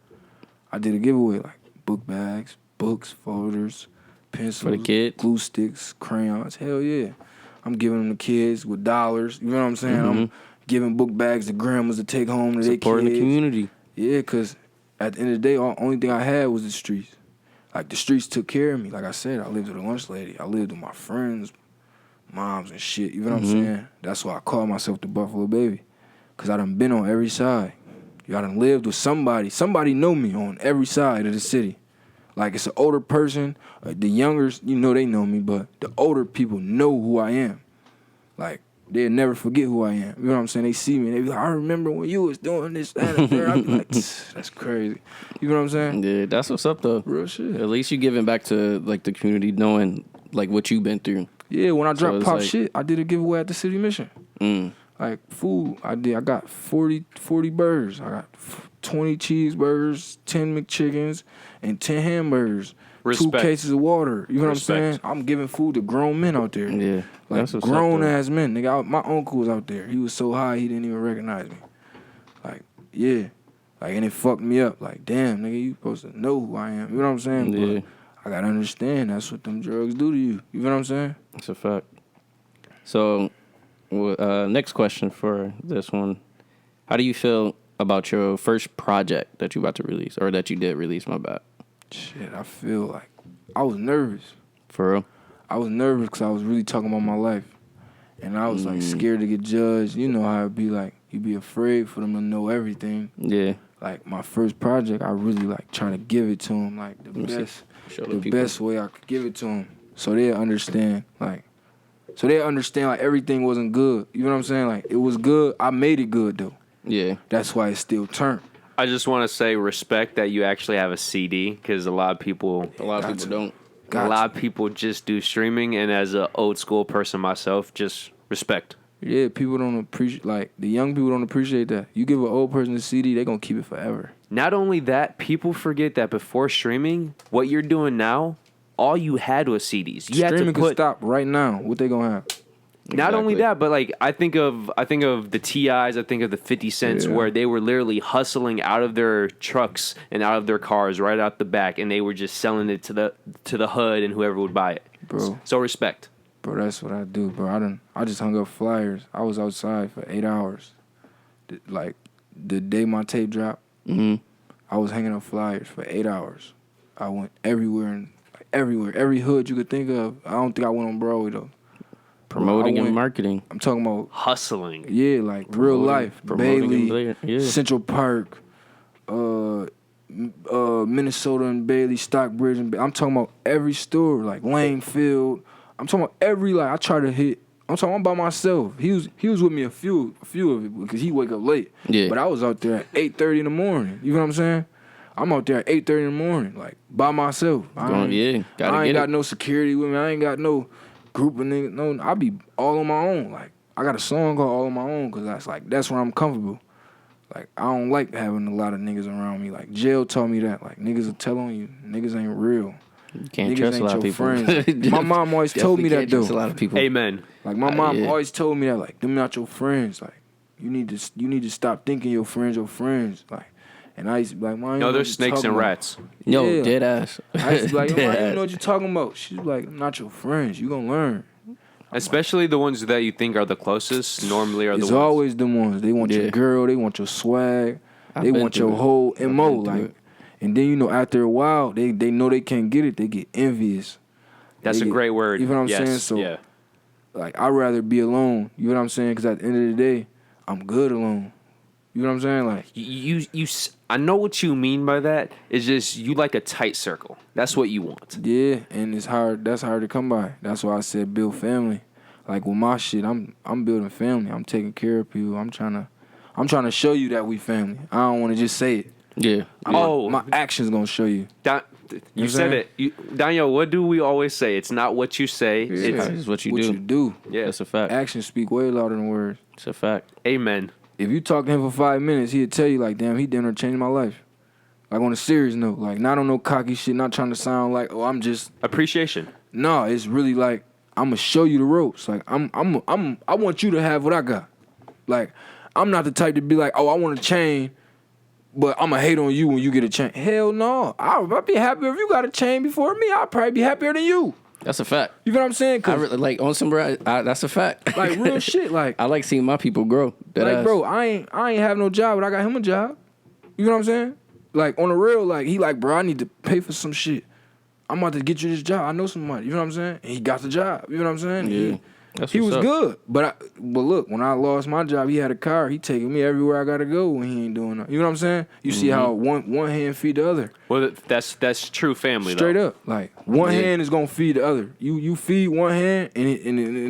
I did a giveaway, like, book bags, books, folders, pencils, for the kids, glue sticks, crayons. Hell yeah. I'm giving them to kids with dollars. You know what I'm saying? I'm giving book bags to grandmas to take home to their kids. Supporting the community. Yeah, because at the end of the day, the only thing I had was the streets. Like, the streets took care of me. Like I said, I lived with a lunch lady. I lived with my friends, moms and shit. You know what I'm saying? That's why I call myself the Buffalo Baby. Because I done been on every side. I done lived with somebody. Somebody know me on every side of the city. Like, it's an older person. The youngers, you know they know me, but the older people know who I am. Like, they'll never forget who I am. You know what I'm saying? They see me, and they be like, I remember when you was doing this, that, and there. I be like, that's crazy. You know what I'm saying? Yeah, that's what's up, though. Real shit. At least you giving back to, like, the community knowing, like, what you've been through. Yeah, when I dropped Pop like, Shit, I did a giveaway at the City Mission. Like, food, I got 40 burgers. I got 20 cheeseburgers, 10 McChickens, and 10 hamburgers. Respect. 2 cases of water. You know what I'm saying? I'm giving food to grown men out there. Yeah. Like, grown-ass men. Nigga, my uncle was out there. He was so high, he didn't even recognize me. Like, yeah. Like, and it fucked me up. Like, damn, nigga, you supposed to know who I am. You know what I'm saying? Yeah. But I gotta understand that's what them drugs do to you. You know what I'm saying? That's a fact. So, next question for this one. How do you feel about your first project that you about to release, or that you did release, my bad? Shit, I feel like I was nervous. For real? I was nervous because I was really talking about my life. And I was, like, scared to get judged. You know how it be, like, you be afraid for them to know everything. Yeah. Like, my first project, I really, like, trying to give it to them, like, the best way I could give it to them. So they'll understand, like, everything wasn't good. You know what I'm saying? Like, it was good. I made it good, though. Yeah. That's why it still turned. I just want to say respect that you actually have a CD, because a lot of people don't. A lot of people just do streaming, and as an old school person myself, just respect. Yeah, people don't appreciate, like, the young people don't appreciate that. You give an old person a CD, they gonna keep it forever. Not only that, people forget that before streaming, what you're doing now all you had was CDs. You had to Streaming could put. stop right now. What they gonna have? Not only Exactly. that, but like I think of the TIs, I think of the 50 Cents, Yeah. where they were literally hustling out of their trucks and out of their cars right out the back, and they were just selling it to the hood and whoever would buy it. Bro. So respect. Bro, that's what I do, bro. I just hung up flyers. I was outside for 8 hours. Like, the day my tape dropped, I was hanging up flyers for 8 hours. I went everywhere, every hood you could think of. I don't think I went on Broadway, though. Promoting I and went- marketing. I'm talking about, Hustling. yeah, like, real life. promoting Bailey, and yeah. Central Park, Minnesota and Bailey, Stockbridge. I'm talking about every store, like Langfield. I'm talking about every, like, I try to hit. I'm talking about by myself. He was with me a few of it because he wake up late. Yeah. But I was out there at 8:30 in the morning. You know what I'm saying? I'm out there at 8:30 in the morning, like, by myself. Gotta I get ain't got it. no security with me. I ain't got no group of niggas. No, I be all on my own. Like, I got a song called All on My Own because that's where I'm comfortable. Like, I don't like having a lot of niggas around me. Like, jail taught me that. Like, niggas will tell on you. Niggas ain't real. You can't Niggas trust a ain't lot of your people. friends. My mom always told me that, Definitely can't trust though. a lot of people. Amen. Like, my mom yeah. always told me that, like, them not your friends. Like, you need to stop thinking your friends. Like, and I used to be like, "Mom, No, there's snakes and rats. Yo, Yeah. dead ass. I used to be like, "Yo, Dead I don't ass. know what you're talking about." She's like, "I'm not your friends. You gonna learn." Especially the ones that you think are the closest normally are the It's ones. always them ones. They want Yeah. your girl. They want your swag. I've They been want through your it. whole I've MO. been through Like, it. and then, you know, after a while, they know they can't get it. They get envious. That's They a get- great word. You know what I'm Yes, saying? So, yeah. like, I'd rather be alone. You know what I'm saying? Because at the end of the day, I'm good alone. You know what I'm saying? Like, I know what you mean by that. It's just you like a tight circle. That's what you want. yeah, and it's hard. That's hard to come by. That's why I said build family. Like, with my shit, I'm building family. I'm taking care of people. I'm trying to show you that we family. I don't want to just say it. Yeah. My actions gonna show you. You know said what it. Daniel, what do we always say? It's not what you say. Yeah. It's what you what do. you do. Yeah. That's a fact. Actions speak way louder than words. It's a fact. Amen. If you talk to him for 5 minutes, he'll tell you, like, damn, he didn't change my life. Like, on a serious note, like, not on no cocky shit, not trying to sound like, oh, I'm just. Appreciation. No, it's really like, I'm gonna show you the ropes. Like, I want you to have what I got. Like, I'm not the type to be like, oh, I want a chain, but I'm gonna hate on you when you get a chain. Hell no. I'll be happier if you got a chain before me. I'll probably be happier than you. That's a fact. You know what I'm saying? I 'Cause, really, like on some that's a fact. like, real shit. Like, I like seeing my people grow. Dead like, ass. bro, I ain't have no job, but I got him a job. You know what I'm saying? Like, on the real, like, he like, bro, I need to pay for some shit. I'm about to get you this job. I know some money. You know what I'm saying? And he got the job. You know what I'm saying? Yeah. That's He what's was up. good. But look, when I lost my job, he had a car. He taking me everywhere I gotta go when he ain't doing that. You know what I'm saying? You see how one hand feed the other. Well, that's true family. Straight though. up. Like, one hand is gonna feed the other. You feed one hand and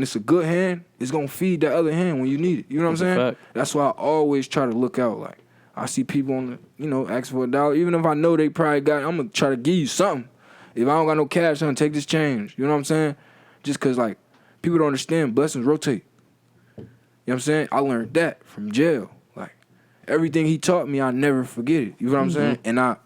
it's a good hand, it's gonna feed the other hand when you need it. You know what That's a I'm saying? fact. That's why I always try to look out. Like, I see people on the, ask for $1. Even if I know they probably got, I'm gonna try to give you something. If I don't got no cash, I'm gonna take this change. You know what I'm saying? Just cause, like, people don't understand blessings rotate. You know what I'm saying? I learned that from jail. Like, everything he taught me, I never forget it. You know what I'm saying? And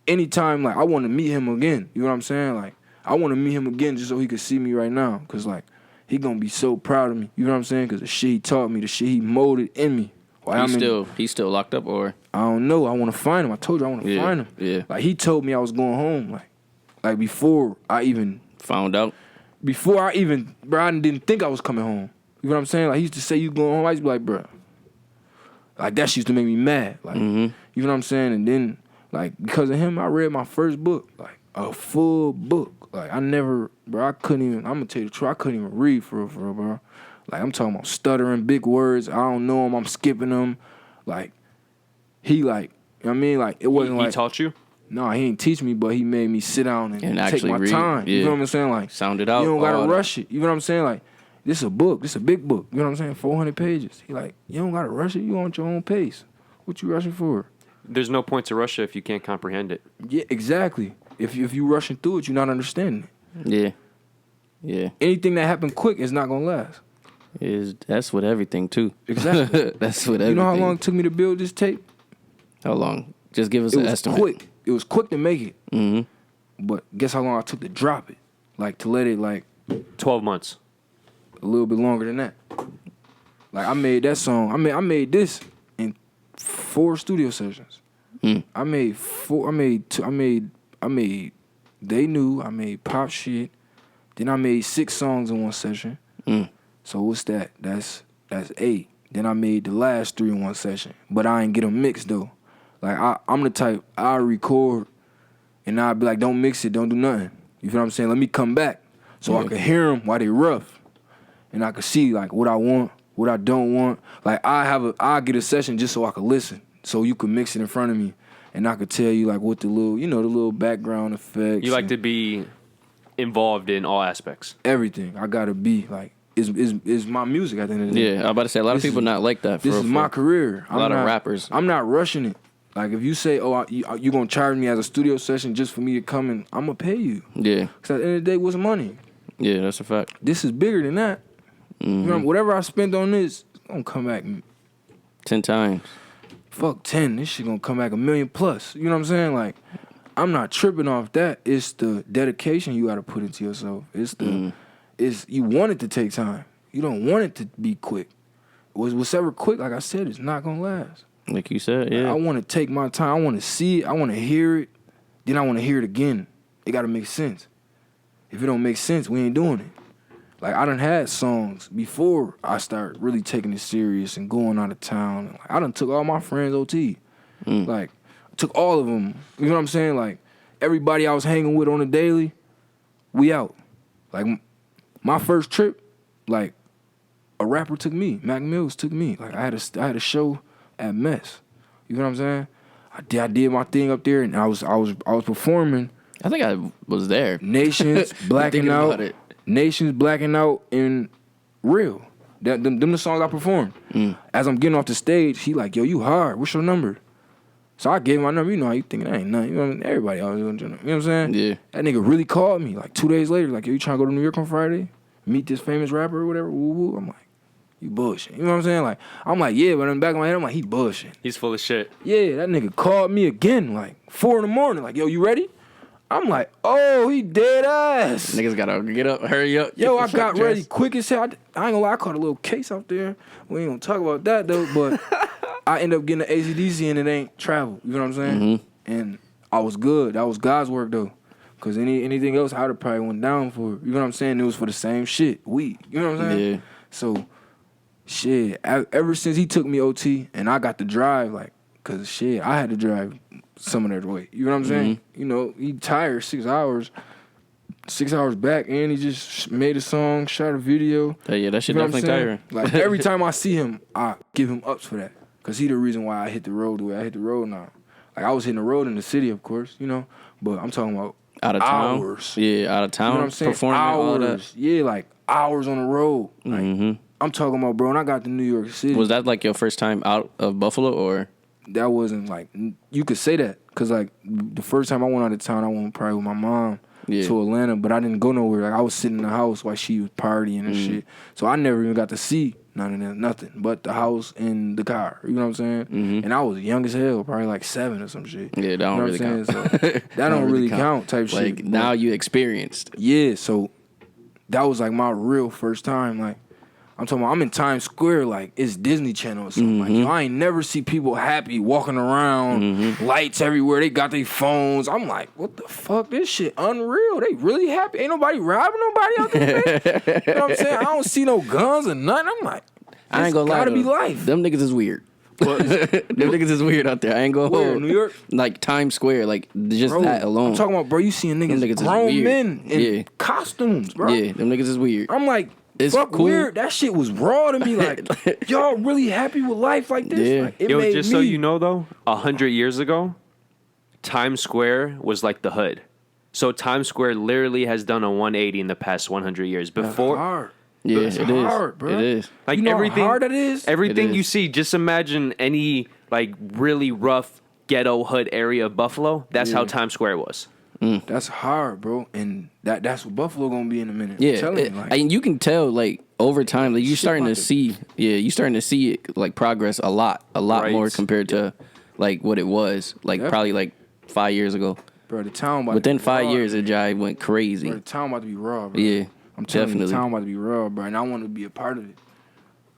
anytime, like, I want to meet him again. You know what I'm saying? Like, I want to meet him again just so he could see me right now. Because, like, he going to be so proud of me. You know what I'm saying? Because the shit he taught me, the shit he molded in me. While He's still locked up, or I don't know. I want to find him. I told you I want to find him. Yeah. Like, he told me I was going home. Like before I even... found out. Before I even, bro, I didn't think I was coming home. You know what I'm saying? Like, he used to say, you going home? I used to be like, bro. Like, that shit used to make me mad. Like, you know what I'm saying? And then, like, because of him, I read my first book. Like, a full book. Like, I never, bro, I couldn't even, I'm going to tell you the truth, I couldn't even read for real, bro. Like, I'm talking about stuttering, big words. I don't know them. I'm skipping them. Like, he, like, you know what I mean? Like, it wasn't He like. taught you? No, he didn't teach me, but he made me sit down and take actually my read. time. Yeah. You know what I'm saying? Like, Sound it out. you don't gotta all that. rush it. You know what I'm saying? Like, this is a book. This is a big book. You know what I'm saying? 400 pages. He like, you don't gotta rush it. You on your own pace. What you rushing for? There's no point to rush it if you can't comprehend it. Yeah, exactly. If you rushing through it, you're not understanding it. Yeah. Yeah. Anything that happened quick is not gonna last. That's with everything too. Exactly. That's with everything. You know how long it took me to build this tape? How long? Just give us It an was estimate. quick. It was quick to make it. Mm-hmm. But guess how long I took to drop it? Like to let it like 12 months. a little bit longer than that. Like I made that song. I made this in 4 studio sessions. I made 4. I made 2. I made They Knew. I made Pop Shit. Then I made 6 songs in one session. So what's that? That's 8. Then I made the last 3 in one session. But I ain't get them mixed though. Like I'm the type I record and I'd be like, don't mix it, don't do nothing. You feel what I'm saying? Let me come back so I can hear them while they rough, and I can see like what I want, what I don't want. Like I get a session just so I can listen, so you can mix it in front of me, and I could tell you like what the little background effects. You like to be involved in all aspects. Everything. I gotta be like is my music at the end of the day. Yeah, I'm about to say a lot of people not like that. This is my career. A lot of rappers. I'm not rushing it. Like if you say, "Oh, you gonna charge me as a studio session just for me to come and I'm gonna pay you." Yeah. Because at the end of the day, what's money? Yeah, that's a fact. This is bigger than that. You know, whatever I spent on this, it's gonna come back 10 times. Fuck 10. This shit gonna come back $1 million plus. You know what I'm saying? Like, I'm not tripping off that. It's the dedication you gotta put into yourself. It's you want it to take time. You don't want it to be quick. What's ever quick, like I said, it's not gonna last. Like you said, yeah. I want to take my time. I want to see it. I want to hear it. Then I want to hear it again. It got to make sense. If it don't make sense, we ain't doing it. Like, I done had songs before I start really taking it serious and going out of town. Like, I done took all my friends OT. Like, took all of them. You know what I'm saying? Like, everybody I was hanging with on the daily, we out. Like, my first trip, like, a rapper took me. Mac Mills took me. Like, I had a show at Mess. You know what I'm saying? I did my thing up there, and I was performing. I think I was there. Nations blacking out. Nations blacking out in Real. Them the songs I performed. As I'm getting off the stage, he like, yo, you hard. What's your number? So I gave him my number. You know how you thinking that ain't nothing. You know what I mean? Everybody always doing. You know what I'm saying? Yeah. That nigga really called me like 2 days later. Like, yo, you trying to go to New York on Friday? Meet this famous rapper or whatever? Woo woo. I'm like, you bullshit. You know what I'm saying? Like, I'm like, yeah, but in the back of my head, I'm like, he bullshit. He's full of shit. Yeah, that nigga called me again, like 4 a.m. Like, yo, you ready? I'm like, oh, he dead ass. Niggas gotta get up, hurry up. Yo, I got ready quick as hell. I ain't gonna lie, I caught a little case out there. We ain't gonna talk about that though, but I ended up getting an ACDC and it ain't travel. You know what I'm saying? And I was good. That was God's work though. Cause anything else, I'd have probably went down for it. You know what I'm saying? It was for the same shit. You know what I'm saying? Yeah. So, shit, ever since he took me OT and I got to drive, like, cause shit, I had to drive some of that way. You know what I'm saying? You know, he tired 6 hours. 6 hours back, and he just made a song, shot a video. Yeah, that shit definitely tiring. Like, every time I see him, I give him ups for that. Because he the reason why I hit the road the way I hit the road now. Like, I was hitting the road in the city, of course, you know, but I'm talking about out of town. Hours. Yeah, out of town. You know what I'm saying? Performing hours. All that. Yeah, like, hours on the road. Like, I'm talking about, bro, when I got to New York City. Was that, like, your first time out of Buffalo, or? That wasn't, like, you could say that. Because, like, the first time I went out of town, I went probably with my mom. Yeah. To Atlanta, but I didn't go nowhere. Like, I was sitting in the house while she was partying and shit. So I never even got to see nothing but the house and the car. You know what I'm saying? And I was young as hell, probably like 7 or some shit. Yeah, that don't really count. So that don't really count type like, shit. Now you experienced. Yeah, so that was like my real first time. Like, I'm talking about, I'm in Times Square, like, it's Disney Channel or something. Like, yo, I ain't never see people happy walking around, lights everywhere, they got their phones. I'm like, what the fuck? This shit unreal. They really happy. Ain't nobody robbing nobody out there. You know what I'm saying? I don't see no guns or nothing. I'm like, I ain't gonna lie. Gotta be life. Them niggas is weird. Them niggas is weird out there. I ain't gonna hold. New York? Like Times Square, like just bro, that alone. I'm talking about, bro, you seeing niggas grown men in costumes, bro. Yeah, them niggas is weird. I'm like, it's fuck cool. Weird. That shit was raw to me. Like, y'all really happy with life like this? Yeah. Like, it Yo, made just me... so you know, though, 100 years ago, Times Square was like the hood. So Times Square literally has done a 180 in the past 100 years. Before, that's hard. Yeah, it's hard, bro. It is. Like, you know everything, how hard that is? Everything you see, just imagine any like really rough ghetto hood area of Buffalo. That's how Times Square was. That's hard, bro, and that's what Buffalo gonna be in a minute. Yeah, I'm telling you, like, and you can tell like over time, like you starting to see it like progress a lot right. more compared to like what it was like probably like 5 years ago. Bro, the town about Within to be 5 raw, years, man. the jive went crazy. Bro, the town about to be raw, bro. Yeah, I'm telling you, definitely. the town about to be raw, bro. And I want to be a part of it.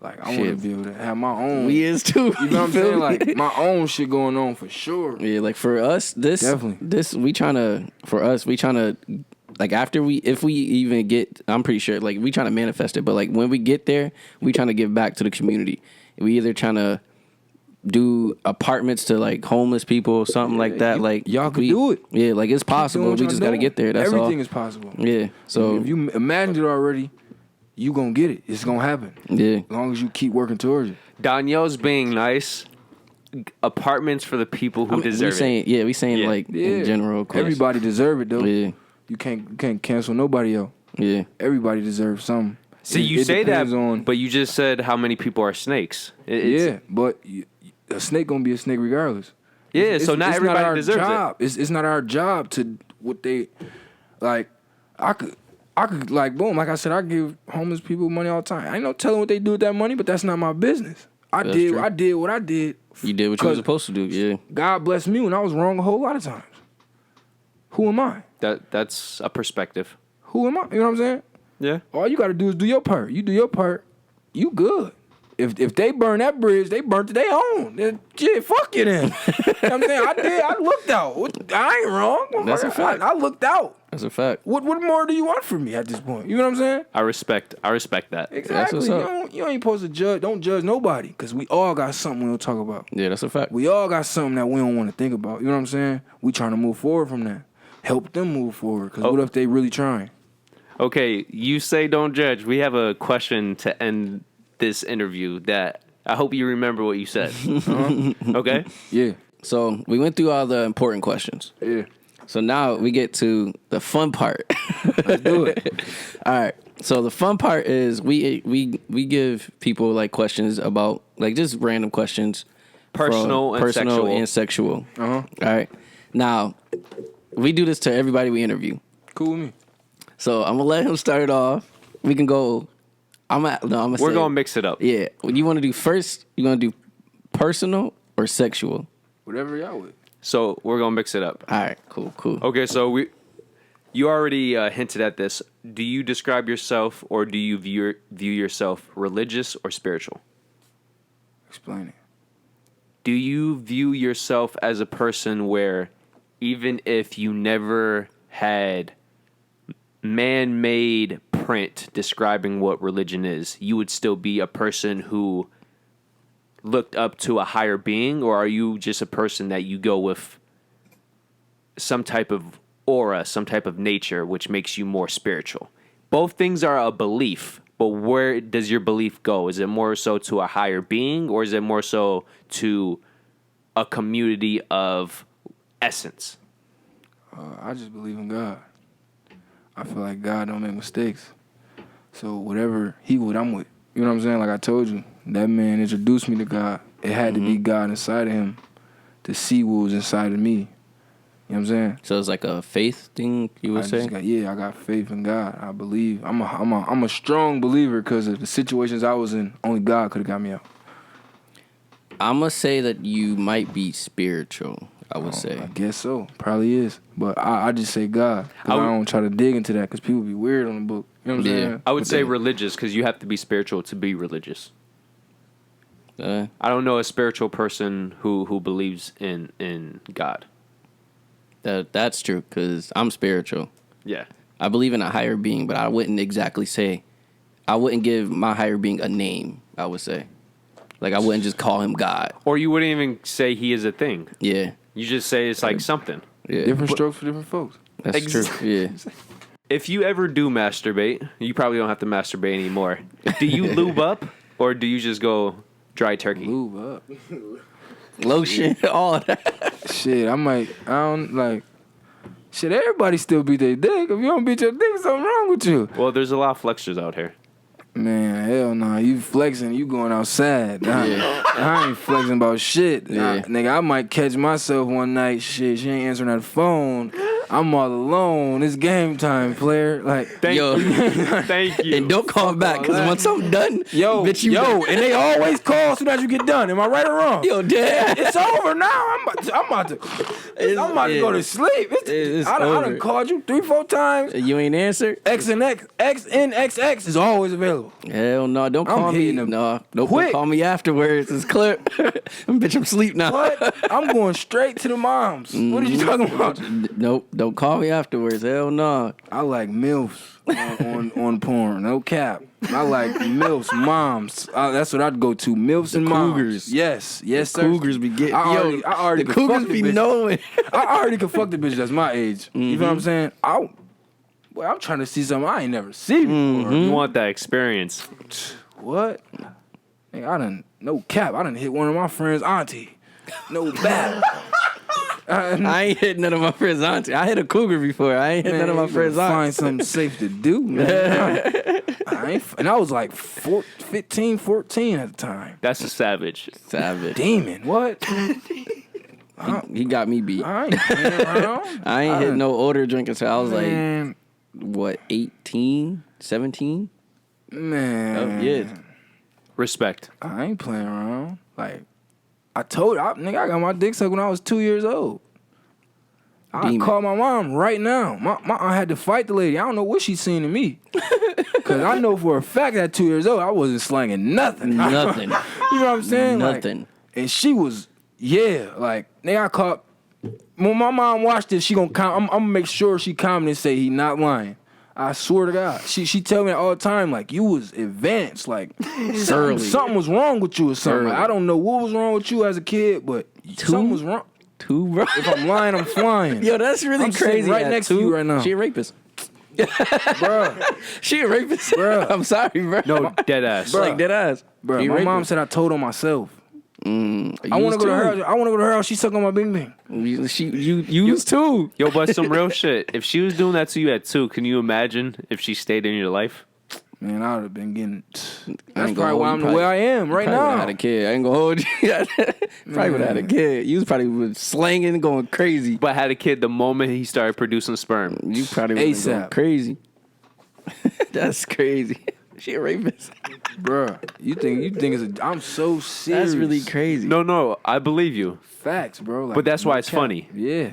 Like, I want to Shit. be able to have my own. We is too. You know what I'm feel saying? me? Like, my own shit going on for sure. Yeah, like for us, we trying to, like after if we even get, I'm pretty sure, like we trying to manifest it, but like when we get there, we trying to give back to the community. We either trying to do apartments to like homeless people, something like that. Like y'all can do it. Yeah, like it's possible. We just got to get there. That's Everything all. is possible. Yeah. So if you imagined it already, you gonna get it. It's gonna happen. Yeah. As long as you keep working towards it. Donyhal's being nice. Apartments for the people who deserve it. We saying like in general. Of course. Everybody deserve it though. Yeah. You can't cancel nobody else. Yeah. Everybody deserves something. See, you say that, on, but you just said how many people are snakes. But a snake gonna be a snake regardless. Yeah, so not everybody deserves it. It's not our job to what they like. I could like boom. Like I said, I give homeless people money all the time. I ain't no telling what they do with that money, but that's not my business. I did what I did. You did what you were supposed to do. Yeah. God blessed me when I was wrong a whole lot of times. Who am I? That's a perspective. Who am I? You know what I'm saying? Yeah. All you got to do is do your part. You do your part, you good. If they burn that bridge, they burnt to their own. Then, shit, fuck you then. You know what I'm saying? I looked out. I ain't wrong. That's a fact. I looked out. That's a fact. What more do you want from me at this point? You know what I'm saying? I respect that. Exactly. You ain't supposed to judge. Don't judge nobody, because we all got something we don't talk about. Yeah, that's a fact. We all got something that we don't want to think about. You know what I'm saying? We trying to move forward from that. Help them move forward, because what if they really trying? Okay, you say don't judge. We have a question to end this interview that I hope you remember what you said. Okay? Yeah. So we went through all the important questions. Yeah. So now we get to the fun part. Let's do it. All right. So the fun part is we give people like questions about like just random questions, personal and sexual. Uh-huh. All right. Now we do this to everybody we interview. Cool with me. So I'm gonna let him start it off. We can go. We're gonna mix it up. Yeah. What you want to do first? You gonna do personal or sexual? Whatever y'all with. So we're gonna mix it up. All right. Cool. Okay. So you already hinted at this. Do you describe yourself, or do you view yourself religious or spiritual? Explain it. Do you view yourself as a person where, even if you never had man-made print describing what religion is, you would still be a person who looked up to a higher being? Or are you just a person that you go with some type of aura, some type of nature, which makes you more spiritual? Both things are a belief, but where does your belief go? Is it more so to a higher being, or is it more so to a community of essence? I just believe in God. I feel like God don't make mistakes. So whatever he would, I'm with. You know what I'm saying? Like I told you, that man introduced me to God. It had to be God inside of him to see what was inside of me. You know what I'm saying? So it's like a faith thing, you would say? I got faith in God. I believe. I'm a strong believer because of the situations I was in. Only God could have got me out. I'm going to say that you might be spiritual, I would say. I guess so. Probably is. But I just say God. I don't try to dig into that because people be weird on the book. You know what I'm saying? I would say religious, because you have to be spiritual to be religious. I don't know a spiritual person who believes in God. That's true, because I'm spiritual. Yeah. I believe in a higher being, but I wouldn't exactly say, I wouldn't give my higher being a name, I would say. Like, I wouldn't just call him God. Or you wouldn't even say he is a thing. Yeah. You just say it's like something. Yeah. Different strokes for different folks. That's true. Yeah. If you ever do masturbate, you probably don't have to masturbate anymore. Do you lube up, or do you just go dry turkey? Lube up. Lotion, all that. Shit, shit, everybody still beat their dick. If you don't beat your dick, something wrong with you. Well, there's a lot of flexors out here. Man, hell no. You flexing, you going outside. I ain't flexing about shit. Yeah. Nigga, I might catch myself one night. Shit, she ain't answering that phone. I'm all alone. It's game time, player. Like, Thank Yo. you. Thank you. And don't call back, because once I'm done, bitch, you and they always call as soon as you get done. Am I right or wrong? Yo, dad. It's over now. I'm about to go to sleep. I done called you 3-4 times. You ain't answered? XNXX is always available. Hell no, don't call me. No, don't call me afterwards. It's clip. Bitch, I'm asleep now. What? I'm going straight to the moms. What are you talking about? Nope, don't call me afterwards. Hell no. I like MILFs on porn. No cap. I like MILFs, moms. That's what I'd go to. MILFs and cougars. moms. Yes, sir. Cougars be getting. I already the cougars be knowing. I already could fuck the bitch that's my age. You know what I'm saying? I'm trying to see something I ain't never seen before. You want that experience. What? Hey, no cap. I done hit one of my friends' auntie. No bad. I ain't hit none of my friends' auntie. I hit a cougar before. I ain't hit none of my friends' auntie. Find something safe to do, man. And I was like 15, 14 at the time. That's a savage. Demon, what? He got me beat. I ain't playing around. I ain't hit no older drink until I was Man. like, 18, 17? Man. Oh, yeah. Respect. I ain't playing around. Like, I got my dick sucked when I was 2 years old. I call my mom right now. My aunt had to fight the lady. I don't know what she's seen in me. Because I know for a fact that 2 years old, I wasn't slanging nothing. Nothing. You know what I'm saying? Nothing. Like, and she was, like, nigga, I caught. When my mom watched this, she gonna I'm gonna make sure she comment and say he not lying. I swear to God. She tell me all the time, like, you was advanced. Like, something was wrong with you or something. Like, I don't know what was wrong with you as a kid, but something was wrong. Bro. If I'm lying, I'm flying. Yo, that's really I'm crazy. Right next to you right now. She a rapist. Bruh. She a rapist. Bruh. I'm sorry, bro. No, dead ass. Bruh. Like dead ass. Bro, my mom said I told on myself. I want to go to her house. I want to go to her house. She suck on my bing bing. You used to. Yo, but some real shit. If she was doing that to you at 2, can you imagine if she stayed in your life? Man, I would have been getting. That's probably why I'm the way I am right now. Had a kid. I ain't gonna hold you. Probably would have had a kid. You was probably was slanging and going crazy. But had a kid the moment he started producing sperm. You probably would have gone crazy. That's crazy. She a rapist. Bruh, you think I'm so serious. That's really crazy. No, I believe you. Facts, bro. Like, But that's why it's funny. Yeah.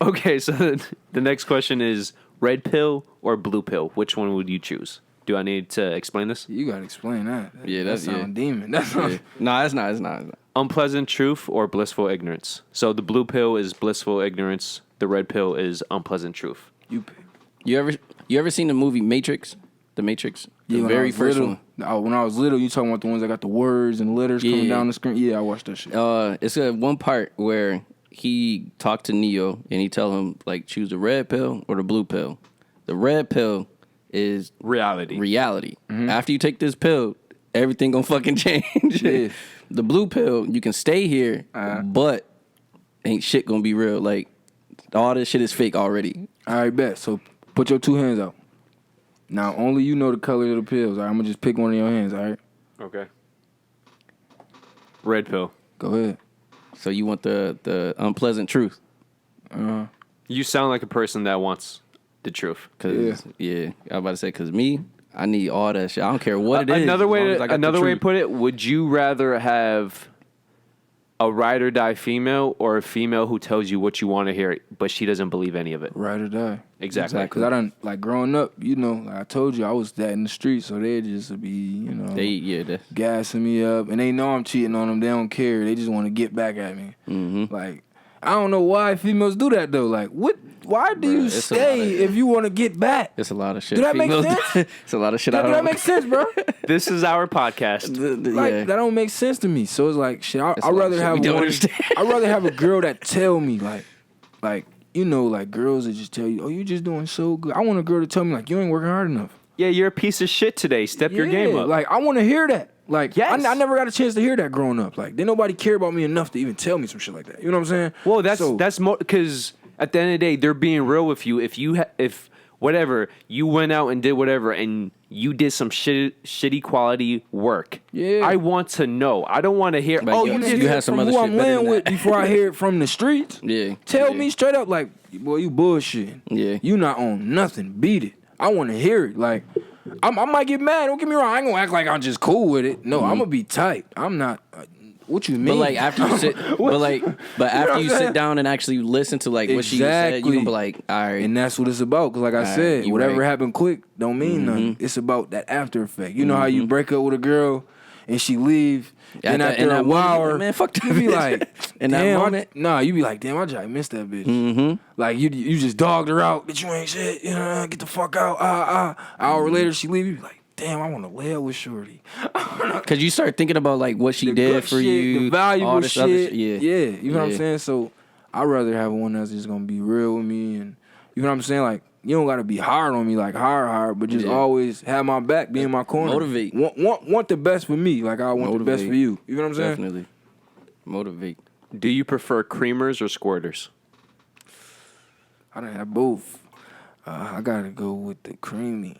Okay, so the next question is red pill or blue pill? Which one would you choose? Do I need to explain this? You gotta explain that. Yeah, that sound demon. That's No, it's not. It's not. Unpleasant truth or blissful ignorance? So the blue pill is blissful ignorance. The red pill is unpleasant truth. You ever seen the movie Matrix? The Matrix? The very first one. When I was little, you talking about the ones that got the words and letters coming down the screen? Yeah, I watched that shit. It's one part where he talked to Neo and he tell him, like, choose the red pill or the blue pill. The red pill is reality. Mm-hmm. After you take this pill, everything gonna fucking change. Yeah. The blue pill, you can stay here, but ain't shit gonna be real. Like, all this shit is fake already. All right, bet. So put your 2 hands out. Now, only you know the color of the pills. All right, I'm going to just pick one of your hands, all right? Okay. Red pill. Go ahead. So you want the unpleasant truth? You sound like a person that wants the truth. Cause I was about to say, because me, I need all that shit. I don't care what it is. Another way to put it, would you rather have a ride or die female or a female who tells you what you want to hear, but she doesn't believe any of it? Ride or die. Exactly. Because I done, like, growing up, you know, like I told you, I was that in the street, so they just be, you know, gassing me up. And they know I'm cheating on them. They don't care. They just want to get back at me. Mm-hmm. Like, I don't know why females do that, though. Like, what? Why do you stay if you want to get back? It's a lot of shit. Do that make sense? It's a lot of shit. Do that make sense, bro? This is our podcast. Like, that don't make sense to me. So it's like, shit, I'd rather have one. I'd rather have a girl that tell me, like, you know, like, girls that just tell you, oh, you just doing so good. I want a girl to tell me, like, you ain't working hard enough. Yeah, you're a piece of shit today. Step your game up. Like, I want to hear that. Like, yes. I never got a chance to hear that growing up. Like, didn't nobody care about me enough to even tell me some shit like that. You know what I'm saying? Well, that's more because at the end of the day, they're being real with you. If whatever. You went out and did whatever, and you did some shitty quality work. Yeah. I want to know. I don't want to hear. Like, Oh, yo, you You did did had it some from other who shit I'm better laying than with that. before I hear it from the streets. Yeah. Tell yeah. me straight up, like, boy, you bullshitting. Yeah. You not on nothing. Beat it. I want to hear it. Like, I might get mad. Don't get me wrong. I ain't gonna act like I'm just cool with it. No, I'm gonna be tight. I'm not. What you mean? But like after you sit, but after you sit down and actually listen to like what she said, you Exactly. can be like, all right, And that's what it's about. Cause like I Alright, said, you whatever right. happened quick don't mean nothing. It's about that after effect. You know how you break up with a girl and she leave, Yeah, and in after a that while, moment, man, fuck that you be bitch. like, In that damn, moment? you be like, damn, I just missed that bitch. Like you just dogged her out, bitch, you ain't shit. You know, get the fuck out. Hour later, she leave. You be like, damn, I want to lay up with shorty. because you start thinking about like what she The did good for shit, you, the valuable all this other shit. shit. Yeah, yeah. You know what I'm Yeah. saying? So I'd rather have one that's just gonna be real with me, and you know what I'm saying? Like you don't gotta be hard on me, like hard, but just Yeah. always have my back, be in my corner. Motivate. Want the best for me, like I want the best Motivate. for you. You know what I'm saying? Definitely motivate. Do you prefer creamers or squirters? I done have both. I gotta go with the creamy.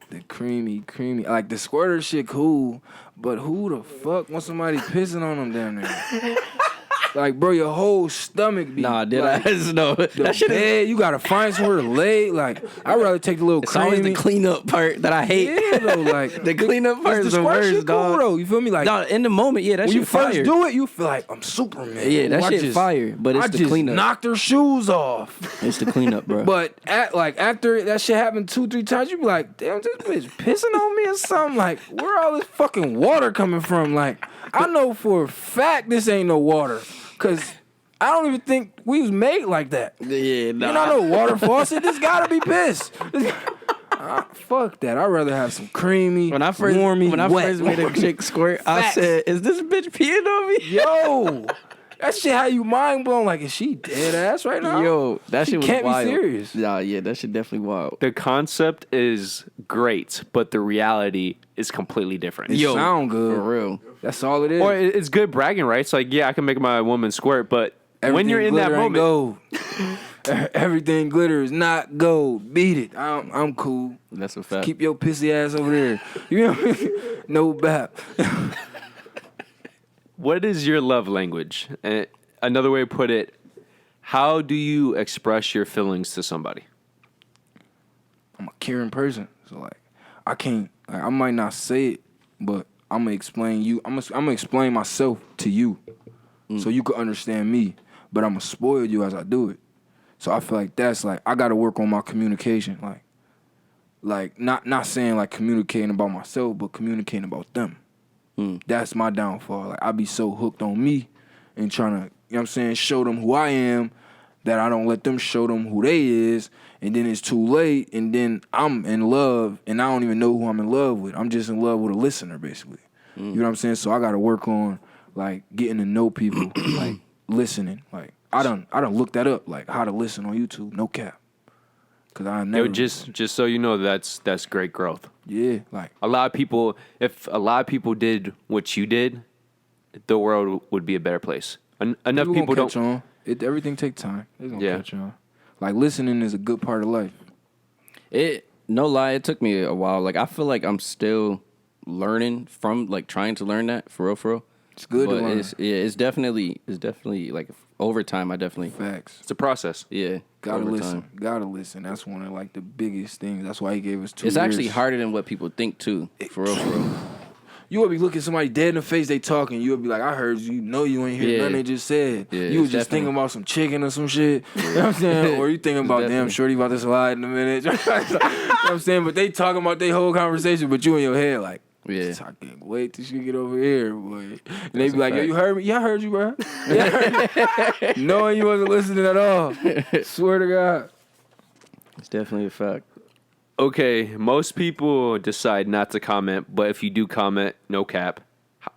The creamy. Like the squirter shit cool, but who the fuck wants somebody pissing on them down there? Like, bro, your whole stomach be Nah, did like, I? No, the that shit is. bed, you gotta find somewhere to lay. Like, I'd rather take the little It's always the creamy. cleanup part that I hate. Yeah, though, like The cleanup part is the squirt worst, shit cool, dog. though. You feel me? Like, No, in the moment, yeah, that when shit you first fire. do it, you feel like I'm Superman. Yeah, that Ooh, I shit just- fire, but it's I the just cleanup. knocked her shoes off. It's the cleanup, bro. But after that shit happened 2-3 times, you be like, damn, this bitch pissing on me or something. Like, where all this fucking water coming from? Like, I know for a fact this ain't no water, cause I don't even think we was made like that. yeah, nah. You know, no water faucet. This gotta be piss. Fuck that. I'd rather have some creamy, When I first wet. first made a chick squirt, I Facts. said, "Is this bitch peeing on me?" Yo, that shit how you mind blown. Like, is she dead ass right now? Yo, that She shit was can't be wild. serious. Nah, yeah, that shit definitely wild. The concept is great, but the reality is completely different. It sound good. For real. That's all it is. Or it's good bragging rights. Like, yeah, I can make my woman squirt, but when you're in that glitter ain't moment, gold. Everything glitter is not gold. Beat it. I'm cool. That's a fact. Keep your pissy ass over there. You know what I mean? No bap. what is your love language? And another way to put it, how do you express your feelings to somebody? I'm a caring person, so like I can't. Like, I might not say it, but I'm gonna explain you. I'm gonna explain myself to you, so you can understand me. But I'm gonna spoil you as I do it. So I feel like that's like I gotta work on my communication. Like not saying like communicating about myself, but communicating about them. That's my downfall. Like I be so hooked on me and trying to, you know what I'm saying, show them who I am, that I don't let them show them who they is, and then it's too late, and then I'm in love, and I don't even know who I'm in love with. I'm just in love with a listener, basically. You know what I'm saying? So I got to work on, like, getting to know people, like, listening. Like, I done looked that up, like, how to listen on YouTube, no cap. Because I never... Yo, just so you know, that's great growth. Yeah, like... A lot of people, if a lot of people did what you did, the world would be a better place. Enough people catch don't. on. Everything take time. It's gonna Yeah. catch on. Like, listening is a good part of life. No lie, it took me a while. Like I feel like I'm still learning from like trying to learn that for real. It's good But to learn. it's definitely like over time. I definitely Facts. It's a process. Gotta over listen. time. Gotta listen. That's one of like the biggest things. That's why he gave us 2 It's years. actually harder than what people think too. For real. You would be looking somebody dead in the face, they talking. You would be like, I heard you. Know you ain't hear Yeah. nothing they just said. Yeah, you was it's just definitely- thinking about some chicken or some shit. You know what I'm saying? Or you thinking about, damn, definitely- shorty about to slide in a minute. You know what I'm saying? But they talking about their whole conversation, but you in your head like, Yeah. I can't wait till she get over here, boy. And they That's be a like, yo, fact. you heard me? Yeah, I heard you, bro. Yeah, I heard you. Knowing you wasn't listening at all. Swear to God. It's definitely a fact. Okay, most people decide not to comment, but if you do comment, no cap.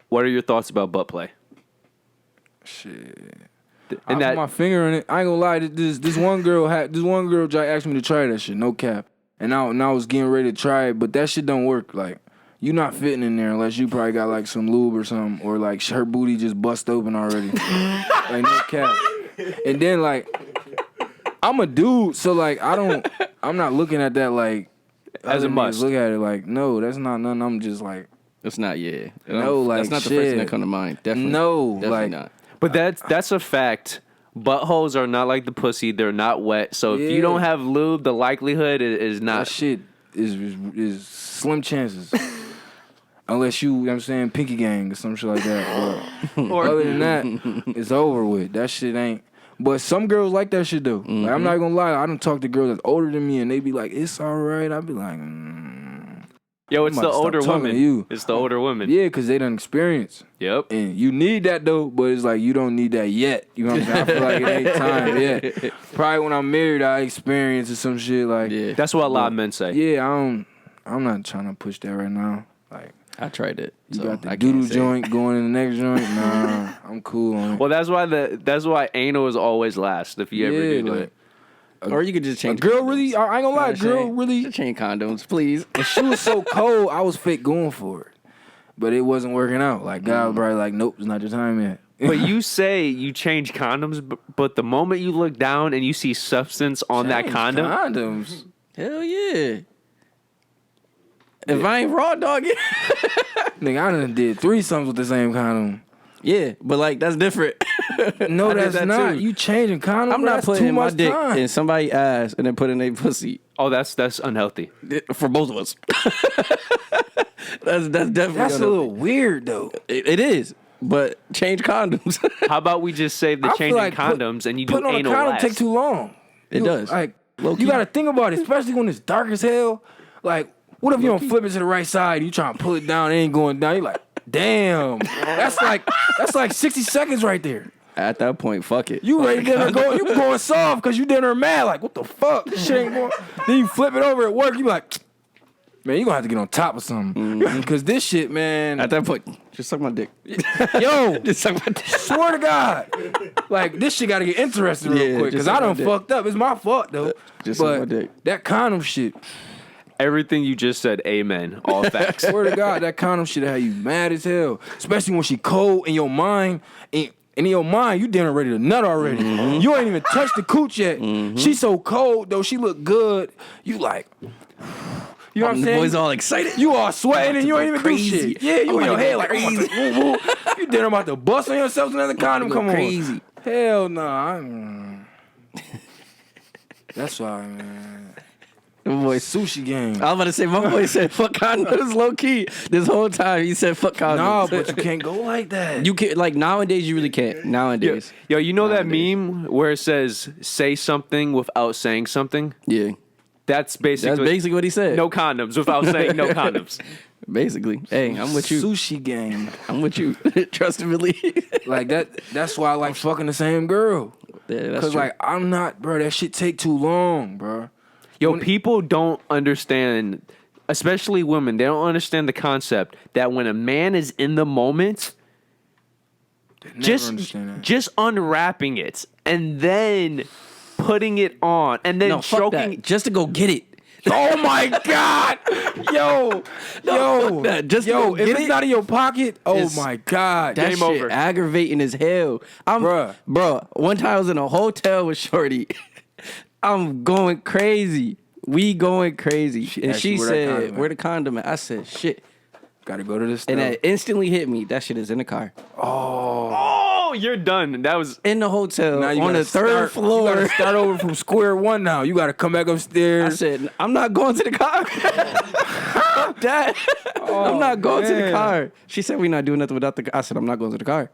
What are your thoughts about butt play? Shit. And I that put my finger in it. I ain't gonna lie. This one girl asked me to try that shit. No cap. And I was getting ready to try it, but that shit don't work. Like, you not fitting in there unless you probably got like some lube or something, or like her booty just bust open already. Like, no cap. And then like, I'm a dude, so like I don't. I'm not looking at that like as a must. Look at it like, no, that's not nothing. I'm just like, It's not. Yeah. No, like, that's not the shit. first thing that come to mind. Definitely. No, Definitely like- not. But that's a fact. Buttholes are not like the pussy. They're not wet. So if you Yeah. don't have lube, the likelihood is that not. shit is slim chances. Unless you know what I'm saying, pinky gang or some shit like that. Or other than that, it's over with. That shit ain't. But some girls like that shit though. Like, I'm not gonna lie. I done talk to girls that's older than me and they be like, it's all right. I be like, Yo, it's I'm the about to stop older talking to women. you. It's the older women. yeah, because they done experience. Yep. And you need that though, but it's like you don't need that yet. You know what I'm saying? I feel like it ain't time yet. Probably when I'm married, I experience or some shit like. Yeah. That's what a lot of men say. Yeah, I'm not trying to push that right now. Like I tried it. you so got the I can't doodle say. joint going in the next joint. Nah, I'm cool on it. Well, that's why anal is always last if you ever do like, it. Or you could just A change. girl really, I ain't gonna lie, You know what I'm girl saying? really. Just change condoms, please. If she was so cold, I was fake going for it, but it wasn't working out. Like God was probably like, nope, it's not your time yet. But you say you change condoms, but the moment you look down and you see substance on that Change condom, condoms. Hell yeah. If I ain't raw dog it. Nigga, I done did threesomes with the same condom. Yeah, but like that's different. No, I did that's that not. too. You changing condoms. I'm not that's putting too my much dick time. in somebody's ass and then putting their pussy oh, that's unhealthy. for both of us. that's definitely That's a unhealthy. little weird though. It is, but change condoms. How about we just save the I feel changing like condoms and you do putting on a anal condom last? take too long. It You- does. Like Low-key. you got to think about it, especially when it's dark as hell. Like what if you don't flip it to the right side? You trying to pull it down, it ain't going down. You like, damn. That's like 60 seconds right there. At that point, fuck it. You ready to go? You going soft because you did her mad. Like what the fuck? This shit ain't going. Then you flip it over at work. You be like, man, you gonna have to get on top of something because this shit, man. At that point, just suck my dick. Yo, Just suck my dick. swear to God, like this shit gotta get interesting real Yeah, quick just because I suck my done dick. fucked up. It's my fault though. Just suck my but dick. that condom shit, Everything you just said, amen. All facts. swear to God, that condom shit had you mad as hell. Especially when she cold in your mind. And in your mind, you damn ready to nut already. You ain't even touched the cooch yet. She so cold though. She look good. You like. You know what I'm The saying? boys all excited. You all sweating and you ain't even crazy. do shit. Yeah, you I'm in your about to head go like, crazy. I'm about to, woo, woo. You damn about to bust on yourself another condom. go Come on. crazy. Hell no. That's why, man. The boy, Sushi game. I was about to say, my boy said fuck condoms low key. This whole time he said fuck condoms. No, but you can't go like that. You can like nowadays you really can't. Nowadays. Yo, you know that meme where it says say something without saying something? Yeah. That's basically That's basically what he said. no condoms without saying no condoms. Basically. Hey, I'm with you. Sushi game. I'm with you. Trust and believe. Like that. That's why I like fucking the same girl. Yeah, that's Cause true. like I'm not, bro. That shit take too long, bro. Yo, people don't understand, especially women, they don't understand the concept that when a man is in the moment, Understand that. just unwrapping it and then putting it on and then no, fuck choking. that. Just to go get it. Oh my God, yo, fuck that. Just yo, go if get it's it. not in your pocket, oh It's- my God, That Game shit over. aggravating as hell. Bruh. One time I was in a hotel with Shorty. I'm going crazy. We going crazy. And asked she you where that condom said, at. where the condom at? I said, shit. gotta go to the store. And that instantly hit me. That shit is in the car. Oh, you're done. That was In the hotel Now you on gotta the third You floor. gotta start over from square one now. You gotta come back I upstairs. said, I'm not going to the car. Fuck that. I'm not going to the man. car. She said, we're not doing nothing without the car. I said, I'm not going to the car.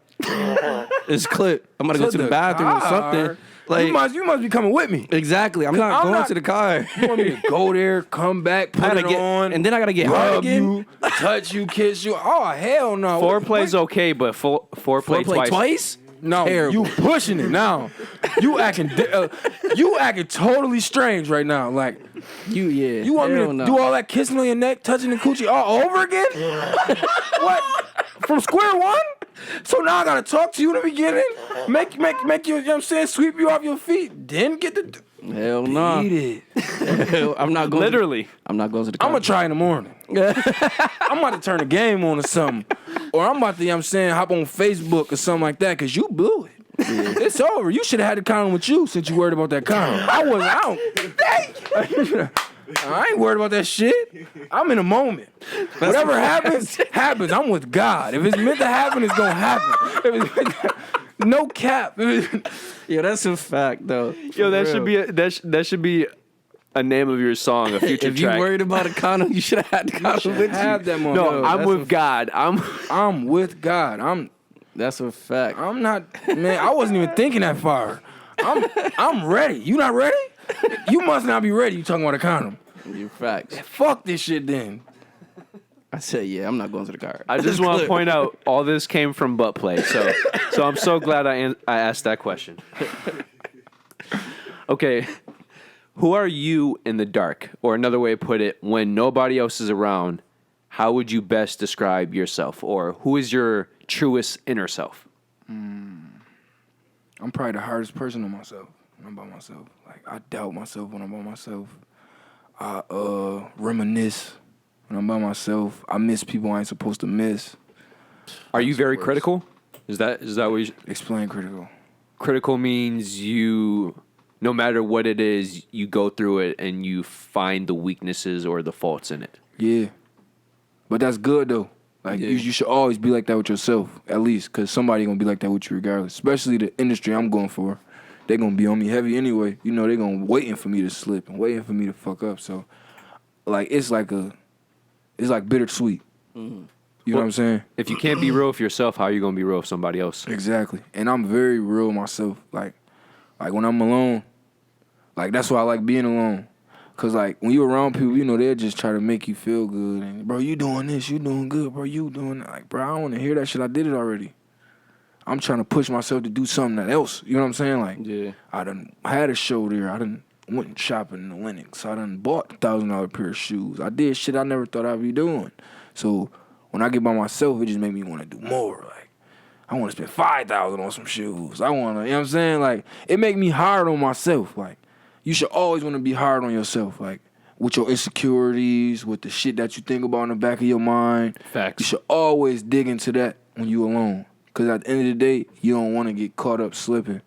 It's clip. I'm going to go to the bathroom or something. Like, you must be coming with me. exactly. I'm not I'm going not- to the car. You want me to go there, come back, I put gotta it get, on, and then I got to get hard rub again. you, touch you, kiss you. Oh hell no! foreplay's okay, but foreplay Foreplay twice. No, Terrible. you pushing it now. You acting totally strange right now. Like you want me to do all that kissing on your neck, touching the coochie all over again? What? From square one? So now I gotta talk to you in the beginning, make you, you know what I'm saying, sweep you off your feet, then get the Hell no. eat it. I'm not going. Literally. I'm not going to the car. I'm gonna try in the morning. I'm about to turn the game on or something, or I'm about to, you know what I'm saying, hop on Facebook or something like that, cause you blew it. It's over. You should have had the condom with you since you worried about that condom. I ain't worried about that shit. I'm in a moment. Whatever happens, happens. I'm with God. If it's meant to happen, it's gonna happen. If it's meant to, no cap. Yo, that's a fact, though. Yo, that should be that should be a name of your song, a future If track. you worried about a condom, you should have had the condom with you. Have that moment. No, I'm with God. I'm with God. That's a fact. I'm not, man. I wasn't even thinking that far. I'm ready. You not ready? You must not be ready. You talking about a condom? You facts. Fuck this shit then. I said, yeah, I'm not going to the car. I just want to point out all this came from butt play. So I'm so glad I asked that question. Okay, who are you in the dark? Or another way to put it, when nobody else is around, how would you best describe yourself? Or who is your truest inner self? I'm probably the hardest person on myself when I'm by myself. Like, I doubt myself when I'm by myself. I reminisce when I'm by myself. I miss people I ain't supposed to miss. Are you very critical? Is that what you... Explain critical. Critical means you, no matter what it is, you go through it and you find the weaknesses or the faults in it. Yeah. But that's good, though. Like, you should always be like that with yourself, at least, because somebody going to be like that with you regardless. Especially the industry I'm going for. They're going to be on me heavy anyway. You know, they're going to waiting for me to slip and waiting for me to fuck up. So, like, it's like bittersweet. Mm-hmm. You know what I'm saying? If you can't be real with yourself, how are you going to be real with somebody else? Exactly. And I'm very real myself. Like when I'm alone, like, that's why I like being alone. Because, like, when you around people, you know, they'll just try to make you feel good. And, bro, you doing this. You doing good, bro. You doing that. Like, bro, I don't want to hear that shit. I did it already. I'm trying to push myself to do something else. You know what I'm saying? Like, yeah. I done had a show there. I done went shopping in the Lennox. I done bought a $1,000 pair of shoes. I did shit I never thought I'd be doing. So when I get by myself, it just make me want to do more. Like, I want to spend $5,000 on some shoes. I want to, you know what I'm saying? Like, it make me hard on myself. Like, you should always want to be hard on yourself. Like, with your insecurities, with the shit that you think about in the back of your mind. Facts. You should always dig into that when you alone. Because at the end of the day, you don't want to get caught up slipping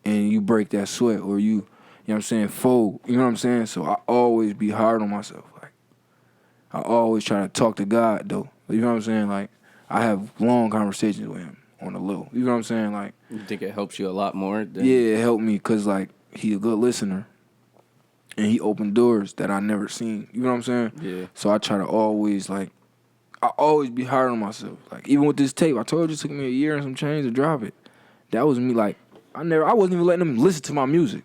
and you break that sweat or you know what I'm saying, fold. You know what I'm saying? So I always be hard on myself. Like, I always try to talk to God, though. You know what I'm saying? Like, I have long conversations with him on the low. You know what I'm saying? Like, You think it helps you a lot more? yeah, it helped me because, like, he a good listener. And he opened doors that I never seen. You know what I'm saying? Yeah. So I try to always, like, I always be hard on myself. Like, even with this tape, I told you it took me a year and some change to drop it. That was me, like, I wasn't even letting him listen to my music.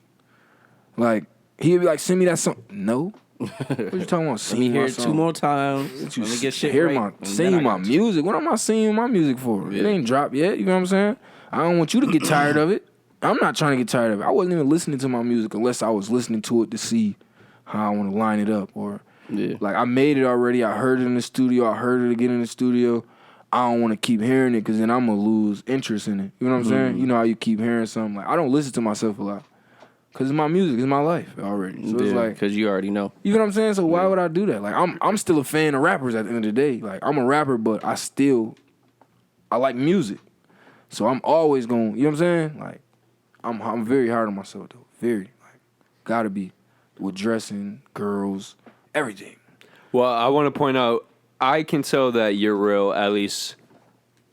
Like, he'd be like, send me that song. No. What you talking about? Let me hear it 2 more times. Let me get shit right. Sing my music. What am I singing my music for? Yeah. It ain't dropped yet. You know what I'm saying? I don't want you to get tired of it. I'm not trying to get tired of it. I wasn't even listening to my music unless I was listening to it to see how I want to line it up. Or, like, I made it already. I heard it in the studio. I heard it again in the studio. I don't want to keep hearing it because then I'm going to lose interest in it. You know what I'm saying? You know how you keep hearing something. Like, I don't listen to myself a lot because it's my music. It's my life already. So it's like, because you already know. You know what I'm saying? So why would I do that? Like, I'm still a fan of rappers at the end of the day. Like, I'm a rapper, but I like music. So I'm always going, you know what I'm saying? Like, I'm very hard on myself, though. Very. Like, gotta be. With dressing, girls, everything. Well, I want to point out, I can tell that you're real, at least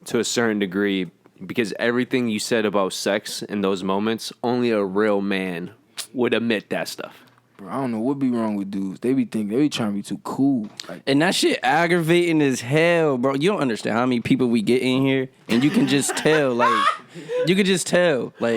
to a certain degree, because everything you said about sex in those moments, only a real man would admit that stuff. Bro, I don't know what be wrong with dudes. They be trying to be too cool. Like, and that shit aggravating as hell, bro. You don't understand how many people we get in here, and you can just tell, like,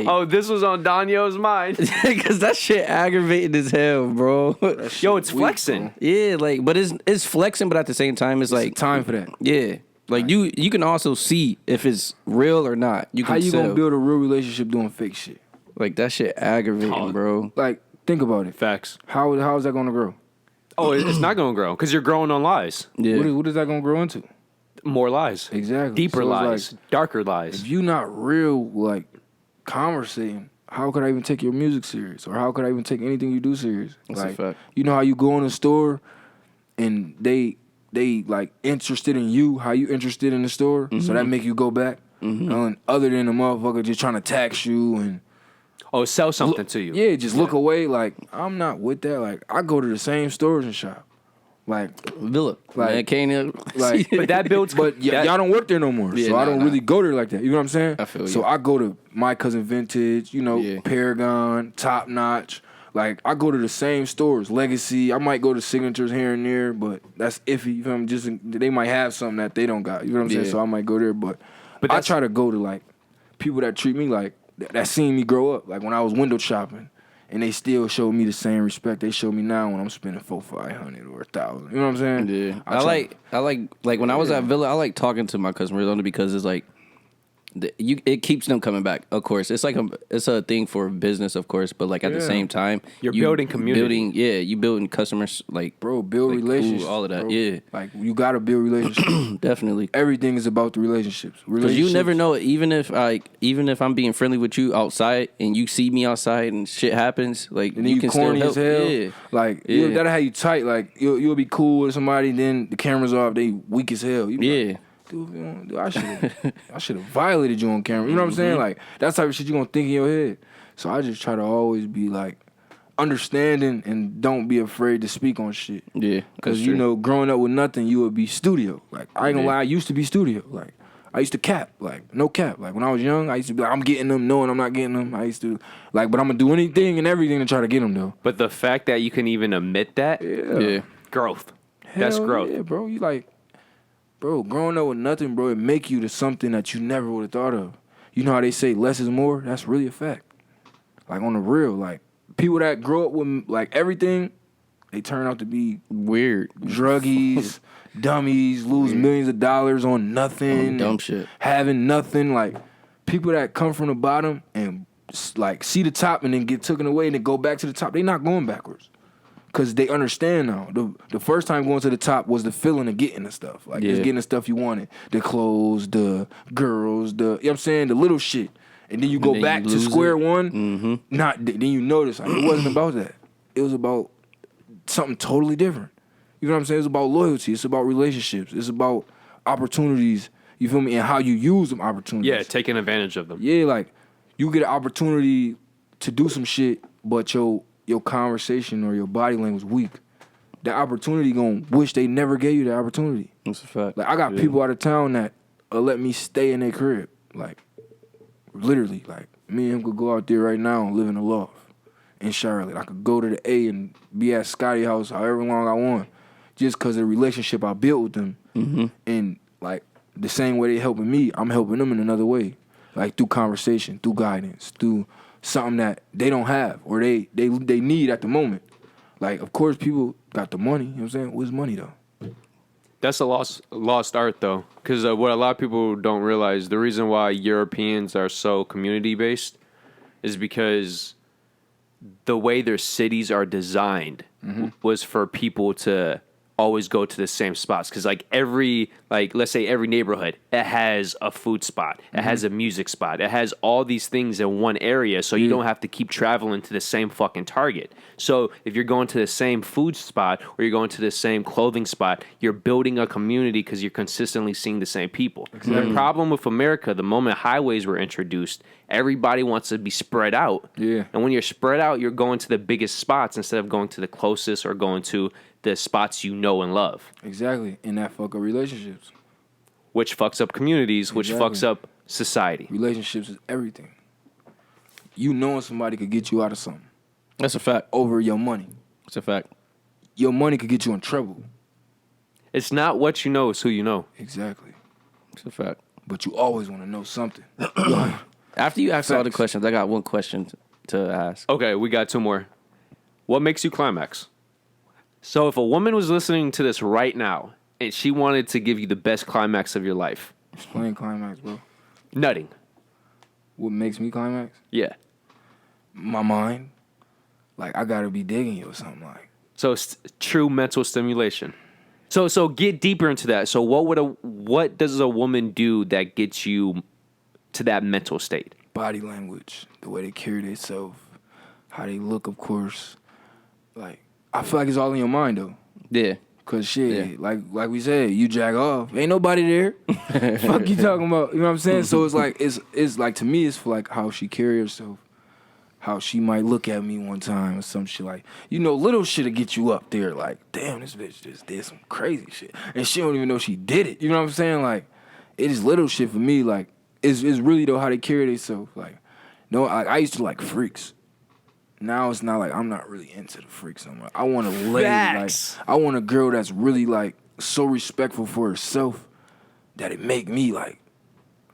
oh, this was on Donyhal's mind. Because that shit aggravating as hell, bro. Yo, it's flexing. Bro. Yeah, like, but it's flexing, but at the same time, it's like time for that. Yeah. Like, you can also see if it's real or not. How you gonna build a real relationship doing fake shit? Like, that shit aggravating, bro. Like, think about it. Facts. How is that gonna grow? Oh, it's not gonna grow because you're growing on lies. Yeah. What is that gonna grow into? More lies. Exactly. Deeper so lies. Like, darker lies. If you not real, like, conversating, how could I even take your music serious? Or how could I even take anything you do serious? That's like, a fact. You know how you go in the store and they like interested in you, how you interested in the store, so that make you go back. And other than the motherfucker just trying to tax you and sell something to you. Yeah, just look away. Like, I'm not with that. Like, I go to the same stores and shop. Like Villa, like, man, can't like, but that builds. But y'all don't work there no more, so I don't really go there like that. You know what I'm saying? I feel you. So I go to My Cousin Vintage, Paragon, Top Notch. Like, I go to the same stores. Legacy, I might go to Signatures here and there, but that's iffy. You feel me? Just they might have something that they don't got. You know what I'm saying? So I might go there, but I try to go to like people that treat me like that seen me grow up. Like when I was window shopping. And they still show me the same respect they show me now when I'm spending $400-500 or $1,000. You know what I'm saying? Yeah. I like when I was at Villa, I like talking to my customers only because it's like it keeps them coming back. Of course, it's like it's a thing for business, of course, but like at the same time, you're building community. You building customers like build like, relationships, all of that. Bro. Yeah, like you gotta build relationships. Definitely. Everything is about the relationships. Because you never know. Even if I'm being friendly with you outside and you see me outside and shit happens, like and then you can corny still as help. hell. Yeah. Like that'll have you tight. Like you'll be cool with somebody, then the camera's off. They weak as hell. You be like, dude, I should have violated you on camera. You know what I'm saying? Like that type of shit you gonna think in your head. So I just try to always be like understanding and don't be afraid to speak on shit. Yeah, because you know, growing up with nothing, you would be studio. Like I ain't gonna lie, I used to be studio. Like I used to cap, like no cap. Like when I was young, I used to be like, I'm getting them, knowing I'm not getting them. I used to but I'm gonna do anything and everything to try to get them though. But the fact that you can even admit that, growth. That's growth. Yeah, bro. You like. Bro, growing up with nothing, bro, it make you to something that you never would have thought of. You know how they say less is more? That's really a fact. Like, on the real, like, people that grow up with, like, everything, they turn out to be weird. Druggies, dummies, lose millions of dollars on nothing. Dumb shit. Having nothing. Like, people that come from the bottom and, like, see the top and then get taken away and then go back to the top, they not going backwards. Because they understand now. The first time going to the top was the feeling of getting the stuff. Like, just getting the stuff you wanted. The clothes, the girls, you know what I'm saying? The little shit. And then you go back to square one. Then you notice, like, it wasn't about that. It was about something totally different. You know what I'm saying? It's about loyalty. It's about relationships. It's about opportunities. You feel me? And how you use them opportunities. Yeah, taking advantage of them. Yeah, like, you get an opportunity to do some shit, but your conversation or your body language weak, the opportunity gonna wish they never gave you the opportunity. That's a fact. Like I got people out of town that let me stay in their crib. Like literally, like me and him could go out there right now and live in a loft in Charlotte. I could go to the A and be at Scotty house however long I want, just because of the relationship I built with them. And like the same way they helping me, I'm helping them in another way, like through conversation, through guidance, through something that they don't have or they need at the moment. Like, of course, people got the money. You know what I'm saying? What's money, though? That's a lost art, though. Because what a lot of people don't realize, the reason why Europeans are so community-based is because the way their cities are designed was for people to always go to the same spots. Because, let's say every neighborhood, it has a food spot. It has a music spot. It has all these things in one area, so you don't have to keep traveling to the same fucking Target. So if you're going to the same food spot or you're going to the same clothing spot, you're building a community because you're consistently seeing the same people. Exactly. The problem with America, the moment highways were introduced, everybody wants to be spread out. Yeah. And when you're spread out, you're going to the biggest spots instead of going to the closest or going to the spots you know and love. Exactly. And that fuck up relationships. Which fucks up communities, which fucks up society. Relationships is everything. You knowing somebody could get you out of something. That's a fact. Over your money. That's a fact. Your money could get you in trouble. It's not what you know, it's who you know. Exactly. That's a fact. But you always want to know something. After you ask all the questions, I got one question to ask. Okay, we got two more. What makes you climax? So if a woman was listening to this right now and she wanted to give you the best climax of your life. Explain climax, bro. Nutting. What makes me climax? Yeah. My mind. Like, I got to be digging you or something like. So it's true mental stimulation. So get deeper into that. So what does a woman do that gets you to that mental state? Body language. The way they carry themselves. How they look, of course. Like, I feel like it's all in your mind, though. Yeah. Cause shit, like we said, you jack off, ain't nobody there. Fuck you talking about? You know what I'm saying? So it's like to me, it's for like how she carry herself, how she might look at me one time or some shit like, little shit to get you up there. Like, damn, this bitch just did some crazy shit, and she don't even know she did it. You know what I'm saying? Like, it is little shit for me. Like, it's really though how they carry themselves. Like, no, I used to like freaks. Now it's not like I'm not really into the freaks no more. I want a lady, like I want a girl that's really like so respectful for herself that it make me like,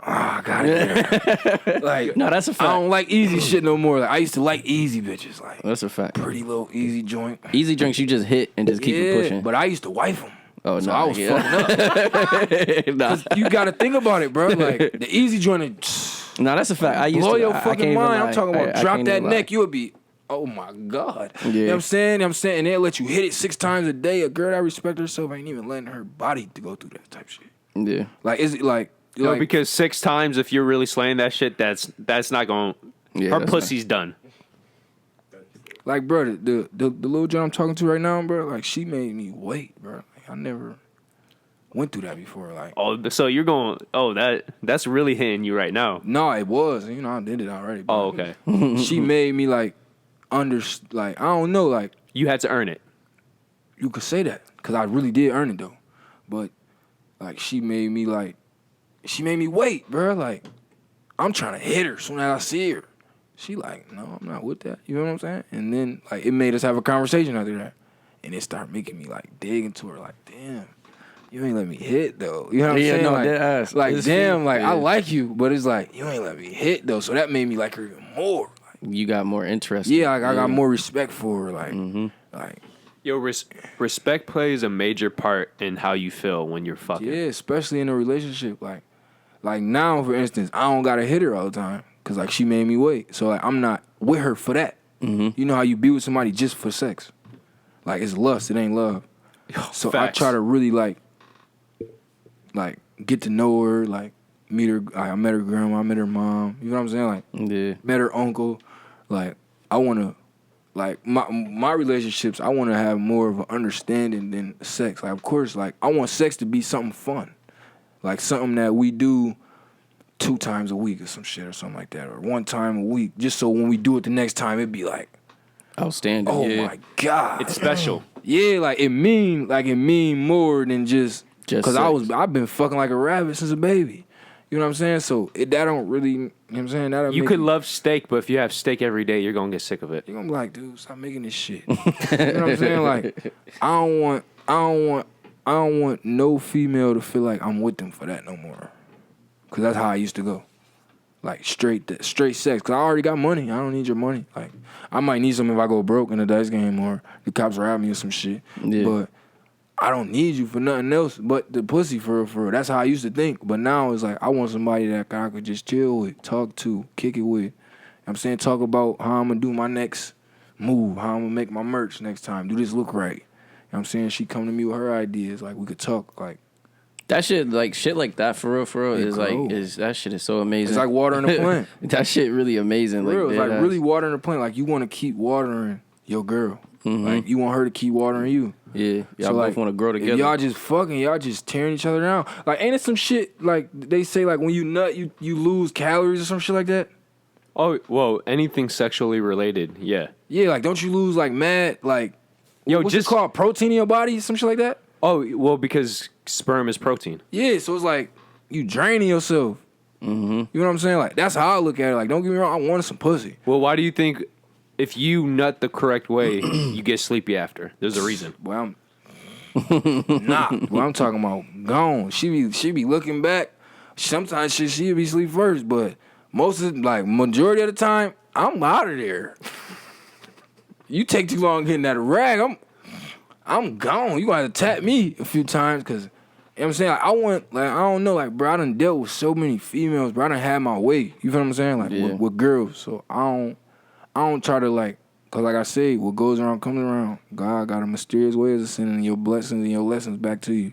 I gotta get her. Like, no, that's a fact. I don't like easy shit no more. Like, I used to like easy bitches, like that's a fact. Pretty little easy joint. Easy drinks you just hit and just keep it pushing. But I used to wife them. Oh, so no, I was fucking up. You gotta think about it, bro. Like the easy joint. No, that's a fact. I used blow to your fucking mind. I'm talking about drop that neck. Lie. You would be. Oh my God. Yeah. You know what I'm saying? And they'll let you hit it 6 times a day. A girl that respect herself ain't even letting her body to go through that type shit. Yeah. Like, is it like... No, because 6 times, if you're really slaying that shit, that's not going... her pussy's done. Like, bro, the little girl I'm talking to right now, bro, like, she made me wait, bro. Like, I never went through that before. Like, oh, so you're going... Oh, that's really hitting you right now. No, it was. I did it already, bro. Oh, okay. She made me, like, I don't know, like... You had to earn it. You could say that, because I really did earn it, though. But, like, she made me wait, bro. Like, I'm trying to hit her as soon as I see her. She like, no, I'm not with that. You know what I'm saying? And then, like, it made us have a conversation after that. And it started making me, like, dig into her, like, damn. You ain't let me hit, though. You know what I'm saying? No, like damn, like, I like you, but it's like, you ain't let me hit, though. So that made me like her even more. Like, you got more interest. Yeah, like, I got more respect for her. Like, like. Yo, respect plays a major part in how you feel when you're fucking. Yeah, especially in a relationship. Like now, for instance, I don't got to hit her all the time because, like, she made me wait. So, like, I'm not with her for that. You know how you be with somebody just for sex. Like, it's lust. It ain't love. So Facts. I try to really, like, get to know her, like, meet her. I met her grandma, I met her mom. You know what I'm saying? Like, met her uncle. Like, I want to, like, my relationships, I want to have more of an understanding than sex. Like, of course, like, I want sex to be something fun. Like, something that we do 2 times a week or some shit or something like that. Or 1 time a week. Just so when we do it the next time, it'd be like, outstanding. oh, my God. It's special. Yeah, like, it mean more than just because I've been fucking like a rabbit since a baby. You know what I'm saying? So that don't really, you know what I'm saying? That you could love steak, but if you have steak every day, you're going to get sick of it. You're going to be like, dude, stop making this shit. You know what I'm saying? Like, I don't want no female to feel like I'm with them for that no more. Because that's how I used to go. Like, straight sex. Because I already got money. I don't need your money. Like, I might need something if I go broke in a dice game or the cops rob me or some shit. Yeah. But I don't need you for nothing else but the pussy for real. That's how I used to think. But now it's like, I want somebody that I could just chill with, talk to, kick it with. You know what I'm saying? Talk about how I'm going to do my next move, how I'm going to make my merch next time, do this look right. You know what I'm saying? She come to me with her ideas. Like, we could talk. Like, that shit like that for real is like, that shit is so amazing. It's like watering a plant. That shit really amazing. For real, it's like really watering a plant. Like, you want to keep watering your girl. Like, you want her to keep watering you. Yeah, y'all so, both like, want to grow together. If y'all just fucking, y'all just tearing each other down. Like, ain't it some shit, like, they say, like, when you nut, you lose calories or some shit like that? Oh, whoa, anything sexually related, yeah. Yeah, like, don't you lose, like, mad, like, what's it called, protein in your body, some shit like that? Oh, well, because sperm is protein. Yeah, so it's like, you draining yourself. You know what I'm saying? Like, that's how I look at it. Like, don't get me wrong, I wanted some pussy. Well, why do you think if you nut the correct way, you get sleepy after? There's a reason. Well, I'm talking about gone. She be looking back. Sometimes she'll be asleep first, but majority of the time, I'm out of there. You take too long getting that rag, I'm gone. You gonna have to tap me a few times, cause you know what I'm saying? Like, I don't know, like, bro, I done dealt with so many females, bro. I done had my way. You feel what I'm saying? Like, with girls. So I don't try to, like, cause like I say, what goes around comes around. God got a mysterious way of sending your blessings and your lessons back to you.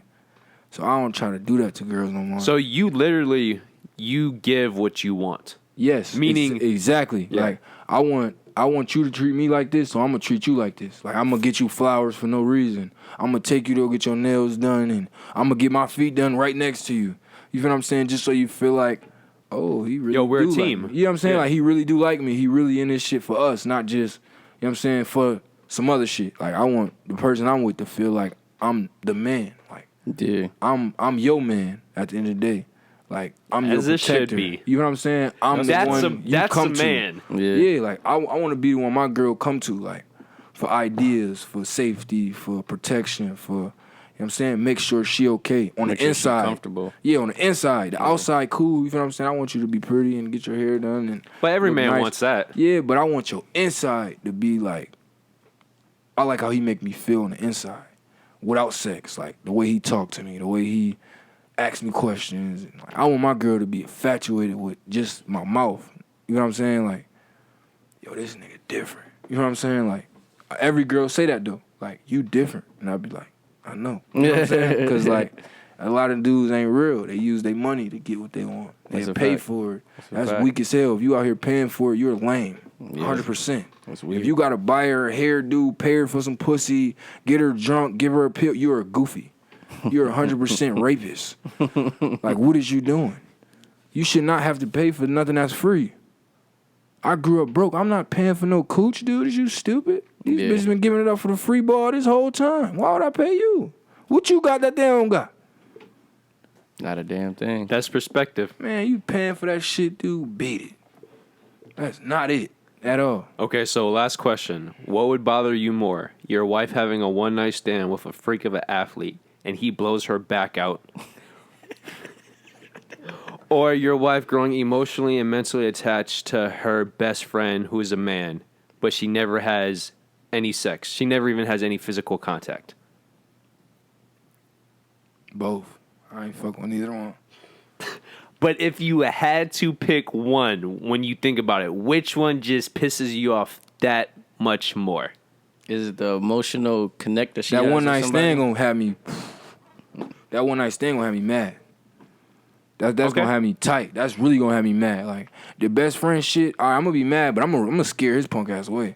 So I don't try to do that to girls no more. So you literally, you give what you want. Yes. Meaning exactly. Yeah. Like, I want I want you to treat me like this, so I'm gonna treat you like this. Like I'm gonna get you flowers for no reason. I'm gonna take you to go get your nails done, and I'm gonna get my feet done right next to you. You feel what I'm saying? Just so you feel like, oh, he really we're do a team. like me. You know what I'm saying? Yeah. Like he really do like me. He really in this shit for us, not just, you know what I'm saying, for some other shit. Like I want the person I'm with to feel like I'm the man. Like Yeah. I'm your man at the end of the day. Like I'm As your it should protector. be. You know what I'm saying? I'm That's the one a you that's come a to. man. Yeah, like I want to be the one my girl come to, like for ideas, for safety, for protection, for, you know what I'm saying, make sure she okay on Make the sure she inside. comfortable. Yeah, on the inside. The outside cool, you feel what I'm saying? I want you to be pretty and get your hair done and But every look man nice. wants that. Yeah, but I want your inside to be like, I like how he make me feel on the inside without sex, like the way he talk to me, the way he ask me questions. And, like, I want my girl to be infatuated with just my mouth. You know what I'm saying? Like, yo, this nigga different. You know what I'm saying? Like, every girl say that though. Like, you different. And I'll be like, I know. You know what I'm saying? Because, like, a lot of dudes ain't real. They use their money to get what they want. They That's a pay fact. for it. a That's fact. weak as hell. If you out here paying for it, you're lame. Yeah. 100%. That's weird. If you gotta buy her a hairdo, pay her for some pussy, get her drunk, give her a pill, you're a goofy. You're 100% rapist. Like, what is you doing? You should not have to pay for nothing that's free. I grew up broke. I'm not paying for no cooch, dude. Is you stupid? These Yeah. bitches been giving it up for the free ball this whole time. Why would I pay you? What you got that they don't got? Not a damn thing. That's perspective. Man, you paying for that shit, dude. Beat it. That's not it at all. Okay, so last question. What would bother you more? Your wife having a one-night stand with a freak of an athlete and he blows her back out? Or your wife growing emotionally and mentally attached to her best friend who is a man, but she never has any sex. She never even has any physical contact. Both. I ain't fucking with neither one. But if you had to pick one when you think about it, which one just pisses you off that much more? Is it the emotional connect that she That has one with night somebody? stand gonna have me. That one night stand gonna have me mad. That's Okay. gonna have me tight. That's really gonna have me mad. Like the best friend shit. All right, I'm gonna be mad, but I'm gonna scare his punk ass away.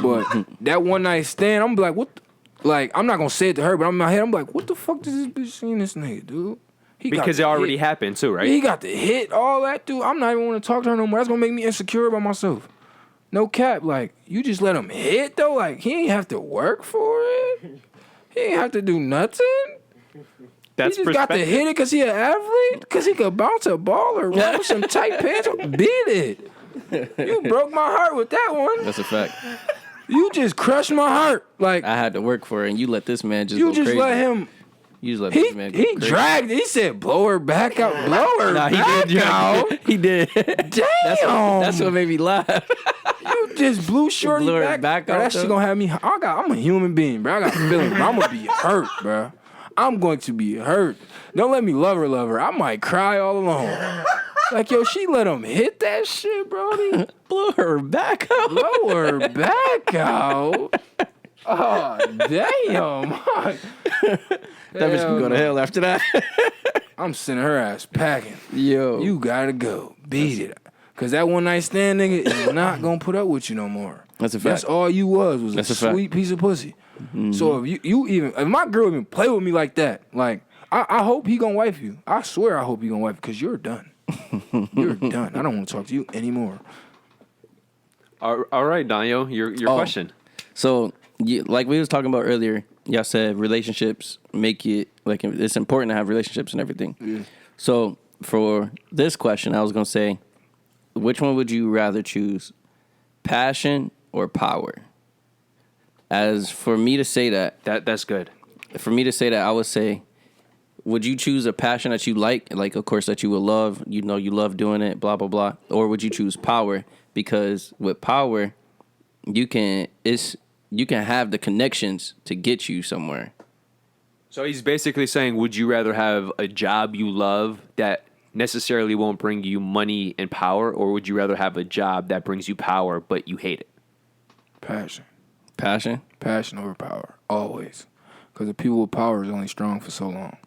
But that one night stand, I'm gonna be like, what? Like I'm not gonna say it to her, but I'm in my head. I'm like, what the fuck does this bitch see in this nigga, dude? He got Because it the already hit. happened too, right? He got the hit, all that, dude. I'm not even want to talk to her no more. That's gonna make me insecure about myself. No cap. Like you just let him hit though. Like he ain't have to work for it. He ain't have to do nothing. That's He just got to hit it because he an athlete? Because he could bounce a ball or run with some tight pants? Beat it. You broke my heart with that one. That's a fact. You just crushed my heart. Like, I had to work for it, and you let this man just you go just crazy. let him. You just let He this man go crazy. dragged it. He said, blow her back out. Blow her Nah, back he did. out. He did. Damn. That's what made me laugh. You just blew shorty blew her back. back Bro, out, that shit though? gonna have me. I'm a human being, bro. I got feelings. Bro. I'm gonna be hurt, bro. I'm going to be hurt. Don't let me love her. I might cry all alone. Like, yo, she let him hit that shit, bro. Blow her back out. Blow her back out. Oh, damn. That bitch can go to hell after that. I'm sending her ass packing. Yo. You gotta go. Beat it. Cause that one night stand nigga is not gonna put up with you no more. That's a fact. That's all you was That's a a fact. sweet piece of pussy. So if my girl even play with me like that, like I hope he gonna wife you. I swear I hope he gonna wife you, cause you're done. You're done. I don't want to talk to you anymore. All right, Donyhal, your question. So, like we was talking about earlier, y'all said relationships make it, like, it's important to have relationships and everything. Yeah. So, for this question, I was going to say, which one would you rather choose, passion or power? As for me to say That's good. I would say, would you choose a passion that you like, of course, that you will love, you love doing it, blah, blah, blah, or would you choose power? Because with power, you can have the connections to get you somewhere. So he's basically saying, would you rather have a job you love that necessarily won't bring you money and power, or would you rather have a job that brings you power but you hate it? Passion. Passion? Over power. Always. Because the people with power is only strong for so long.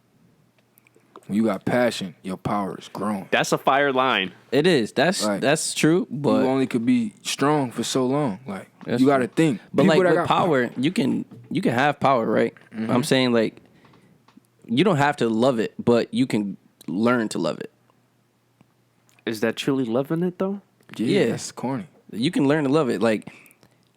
When you got passion, your power is growing. That's a fire line. It is. That's true. But you only could be strong for so long. Like That's you got to think. But People like that with got power, you can have power, right? Mm-hmm. I'm saying like you don't have to love it, but you can learn to love it. Is that truly loving it though? Yeah. That's corny. You can learn to love it. Like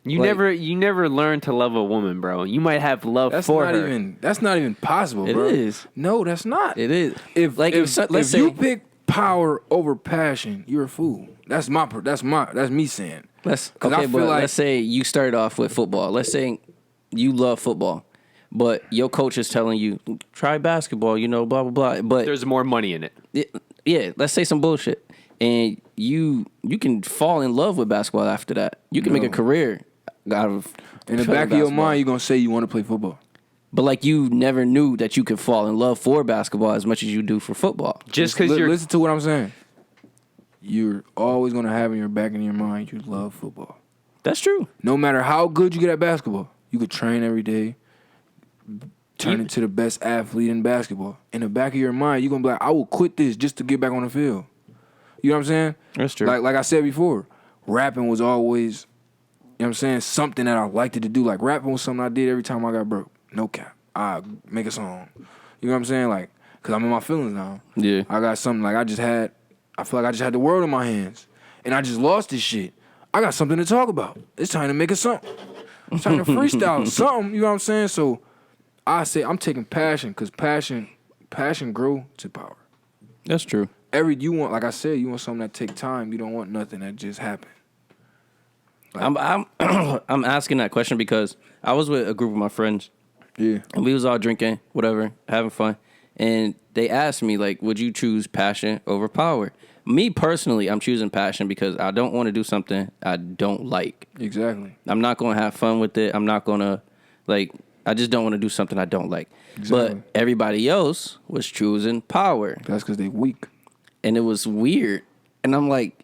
You never learn to love a woman, bro. You might have love That's for not her. That's not even possible, It bro. is. No, that's not. it is. If like if, let's if say you pick power over passion, you're a fool. That's me saying. let's 'Cause I okay, feel but like- let's say you started off with football. Let's say you love football, but your coach is telling you try basketball. You know, blah blah blah. But There's more money in it. yeah, let's say some bullshit, and you can fall in love with basketball after that. You can make a career out of In the playing back of your basketball. mind, you're gonna say you want to play football. But like you never knew that you could fall in love for basketball as much as you do for football. Just because you're Listen to what I'm saying. You're always gonna have in your back in your mind you love football. That's true. No matter how good you get at basketball, you could train every day, turn into the best athlete in basketball. In the back of your mind, you're gonna be like, I will quit this just to get back on the field. You know what I'm saying? That's true. Like I said before, rapping was always, you know what I'm saying, something that I liked to do. Like rapping was something I did every time I got broke. No cap. I make a song. You know what I'm saying? Like, cause I'm in my feelings now. Yeah. I got something like I feel like I just had the world in my hands. And I just lost this shit. I got something to talk about. It's time to make a song. It's time to freestyle something, you know what I'm saying? So I say I'm taking passion, because passion grow to power. That's true. You want, like I said, you want something that take time. You don't want nothing that just happen. I'm I'm asking that question because I was with a group of my friends Yeah. and we was all drinking, whatever, having fun. And they asked me, like, would you choose passion over power? Me personally, I'm choosing passion because I don't want to do something I don't like. Exactly. I'm not going to have fun with it. I'm not going to, like, I just don't want to do something I don't like. Exactly. But everybody else was choosing power. That's because they weak. And it was weird. And I'm like,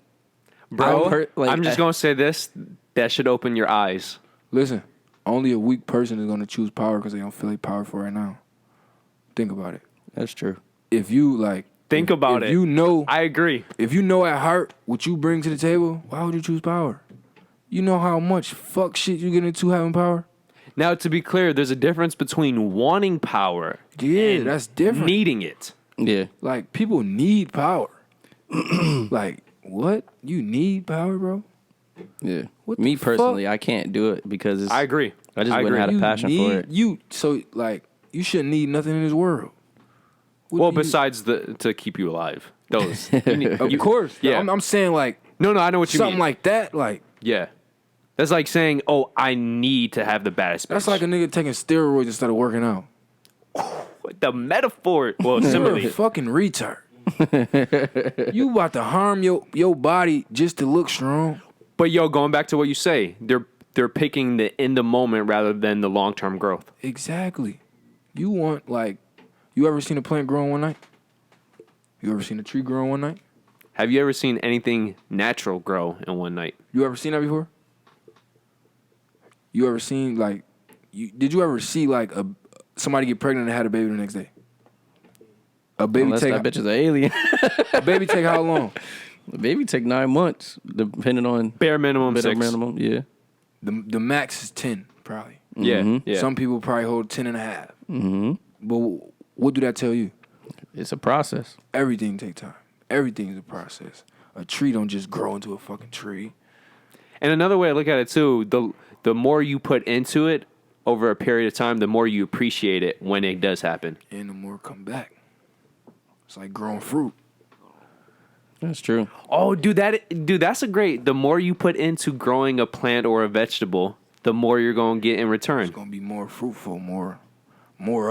bro. like, I'm just gonna say this. That should open your eyes. Listen, only a weak person is going to choose power because they don't feel like powerful right now. Think about it. That's true. If you like... Think about it. You know... I agree. If you know at heart what you bring to the table, why would you choose power? You know how much fuck shit you get into having power? Now, to be clear, there's a difference between wanting power Yeah, and that's different. needing it. Yeah. Like, people need power. Like, what? You need power, bro? Yeah. What Me the personally, I can't do it because it's, I agree. I just I wouldn't agree. have a passion for it. So, like, you shouldn't need nothing in this world. What Well, do you- besides to keep you alive. Those. You need- Of you- course. Yeah. I'm saying, like, No, I know what you something mean. like that, like, Yeah. That's like saying, oh, I need to have the baddest bitch. that's like a nigga taking steroids instead of working out. The metaphor. Well, You're a similarly. fucking retard. You about to harm your body just to look strong. But yo, going back to what you say, they're picking the in the moment rather than the long term growth. Exactly. You want, like, you ever seen a plant grow in one night? You ever seen a tree grow in one night? Have you ever seen anything natural grow in one night? You ever seen that before? You ever seen, like, did you ever see, like, somebody get pregnant and had a baby the next day? A baby Unless take that bitch is an alien. a baby take how long? The baby take 9 months, depending on Bare minimum bare 6. minimum. Yeah. The max is 10, probably. Yeah, Mhm. yeah. Some people probably hold 10 and a half. Mm-hmm. But what do that tell you? It's a process. Everything take time. Everything is a process. A tree don't just grow into a fucking tree. And another way to look at it too, the more you put into it over a period of time, the more you appreciate it when it does happen. And the more come back. It's like growing fruit. That's true. Oh, that's a great. The more you put into growing a plant or a vegetable, the more you're going to get in It's return. gonna be more fruitful, more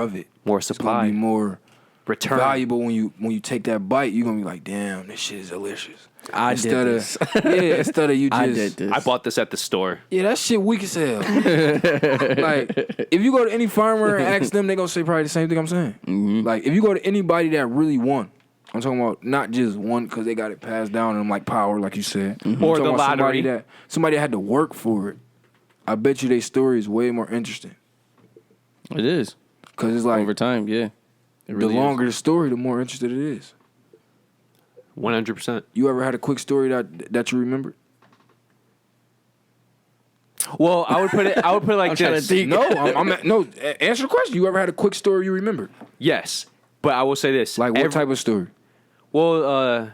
of it. More It's gonna supply, be more return. valuable when you take that bite. You're gonna be like, damn, this shit is delicious. I did this. Instead of you just I did this. I bought this at the store. Yeah, that shit weak as hell. Like, if you go to any farmer and ask them, they gonna say probably the same thing I'm saying. Mm-hmm. Like, if you go to anybody that really won, I'm talking about not just one because they got it passed down and like power, like you said, Mm-hmm. I'm Or talking the about lottery. somebody that had to work for it. I bet you their story is way more interesting It is. because it's like Over time, yeah. really the longer the story, the more interested it is. 100%. You ever had a quick story that you remember? Well, I would put it like I'm trying to this. think. No, no. Answer the question. You ever had a quick story you remember? Yes, but I will say this. Like what type of story? Well,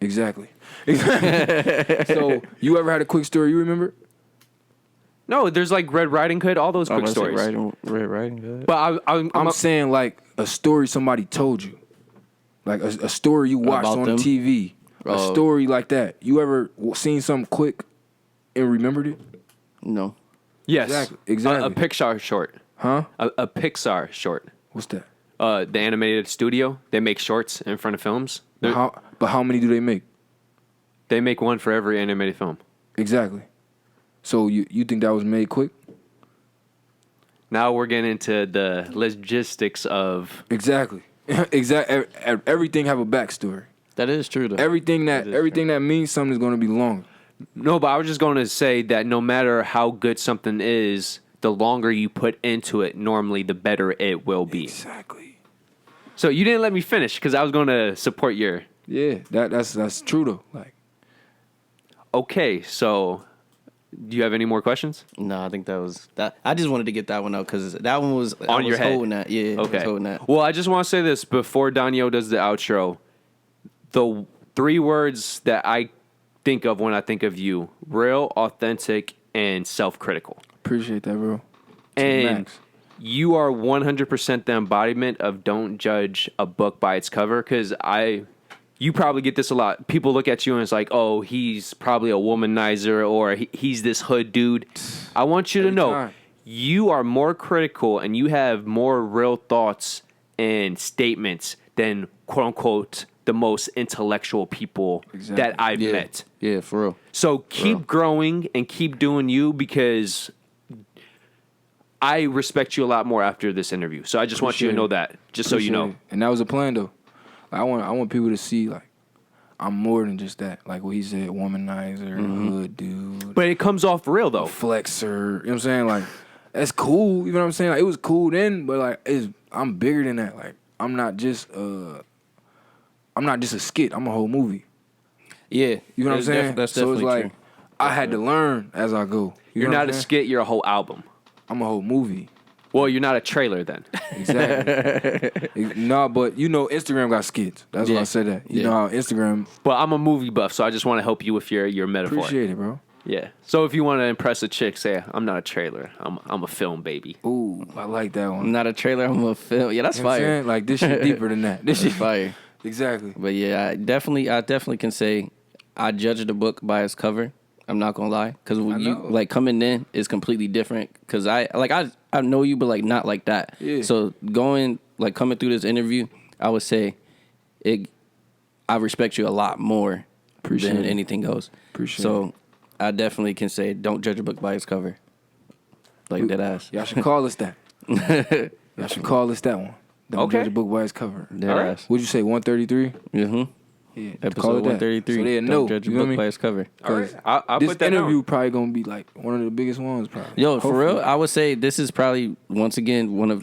Exactly. So you ever had a quick story you remember? no, there's like Red Riding Hood, all those quick stories. Red Riding Hood. But I'm saying like a story somebody told you, like a story you watched About on them? TV, a story like that. You ever seen something quick and remembered it? No. yes, Exactly. A Pixar short, Huh? a Pixar short. What's that? The animated studio, they make shorts in front of films. But how many do they make? They make one for every animated film. Exactly. So you think that was made quick? Now we're getting into the logistics of Exactly. Exactly. Everything have a backstory. That is true though. Everything that means something is going to be longer. no, but I was just going to say that no matter how good something is, the longer you put into it, normally the better it will be. Exactly. So you didn't let me finish because I was going to support your. Yeah, that's true though. Like, Okay, so do you have any more questions? No, I think that was that. I just wanted to get that one out because that one was I On was your head. holding that. Yeah, I was Okay. holding that. Well, I just want to say this before Donyhal does the outro. The 3 words that I think of when I think of you: real, authentic, and self-critical. appreciate that, bro. To the And max. you are 100% the embodiment of don't judge a book by its cover. Because you probably get this a lot. People look at you and it's like, oh, he's probably a womanizer or he's this hood dude. I want you to Every know time. you are more critical and you have more real thoughts and statements than quote unquote the most intellectual people Exactly. that I've Yeah, met. yeah, for real. So keep growing and keep doing you because I respect you a lot more after this interview. So I just want you to Appreciate know it. that, just so you Appreciate know. it. And that was a plan though. Like, I want people to see like I'm more than just that. Like what he said, womanizer, hood dude, But it comes off real though. flexer. You know what I'm saying? Like that's cool. You know what I'm saying? Like, it was cool then, but like I'm bigger than that. Like I'm not just a skit. I'm a whole movie. Yeah, You know what I'm saying? That's so it's definitely like true. I had to learn as I go. You're know not what a I'm saying? skit, you're a whole album. I'm a whole movie. Well, you're not a trailer then. Exactly. No, but you know Instagram got skits. That's why Yeah. I said that. You Yeah. know how Instagram. But I'm a movie buff, so I just want to help you with your metaphor. Appreciate it, bro. Yeah. So if you want to impress a chick, say I'm not a trailer. I'm a film baby. Ooh, I like that one. I'm not a trailer. I'm a film. Yeah, that's You know what I'm fire. saying? Like this shit deeper than that. This That's shit fire. Exactly. But yeah, I definitely can say I judge the book by its cover. I'm not gonna lie, because when you know. like coming in is completely different. Because I know you, but like not like that. Yeah. So coming through this interview, I would say I respect you a lot more Appreciate than it. anything else. Appreciate So I definitely can say don't judge a book by its cover. Like that ass. Y'all should call us that. Y'all should call us that one. Don't Okay. judge a book by its cover. Dead All right. ass. What'd you say? 133. Mm-hmm. Yeah. Episode call it that. 133. So they Don't know. judge a You know book what I by mean? its cover. All right. I'll This put that interview down. probably gonna be like one of the biggest ones. Probably. Yo, for Hopefully. real, I would say this is probably once again one of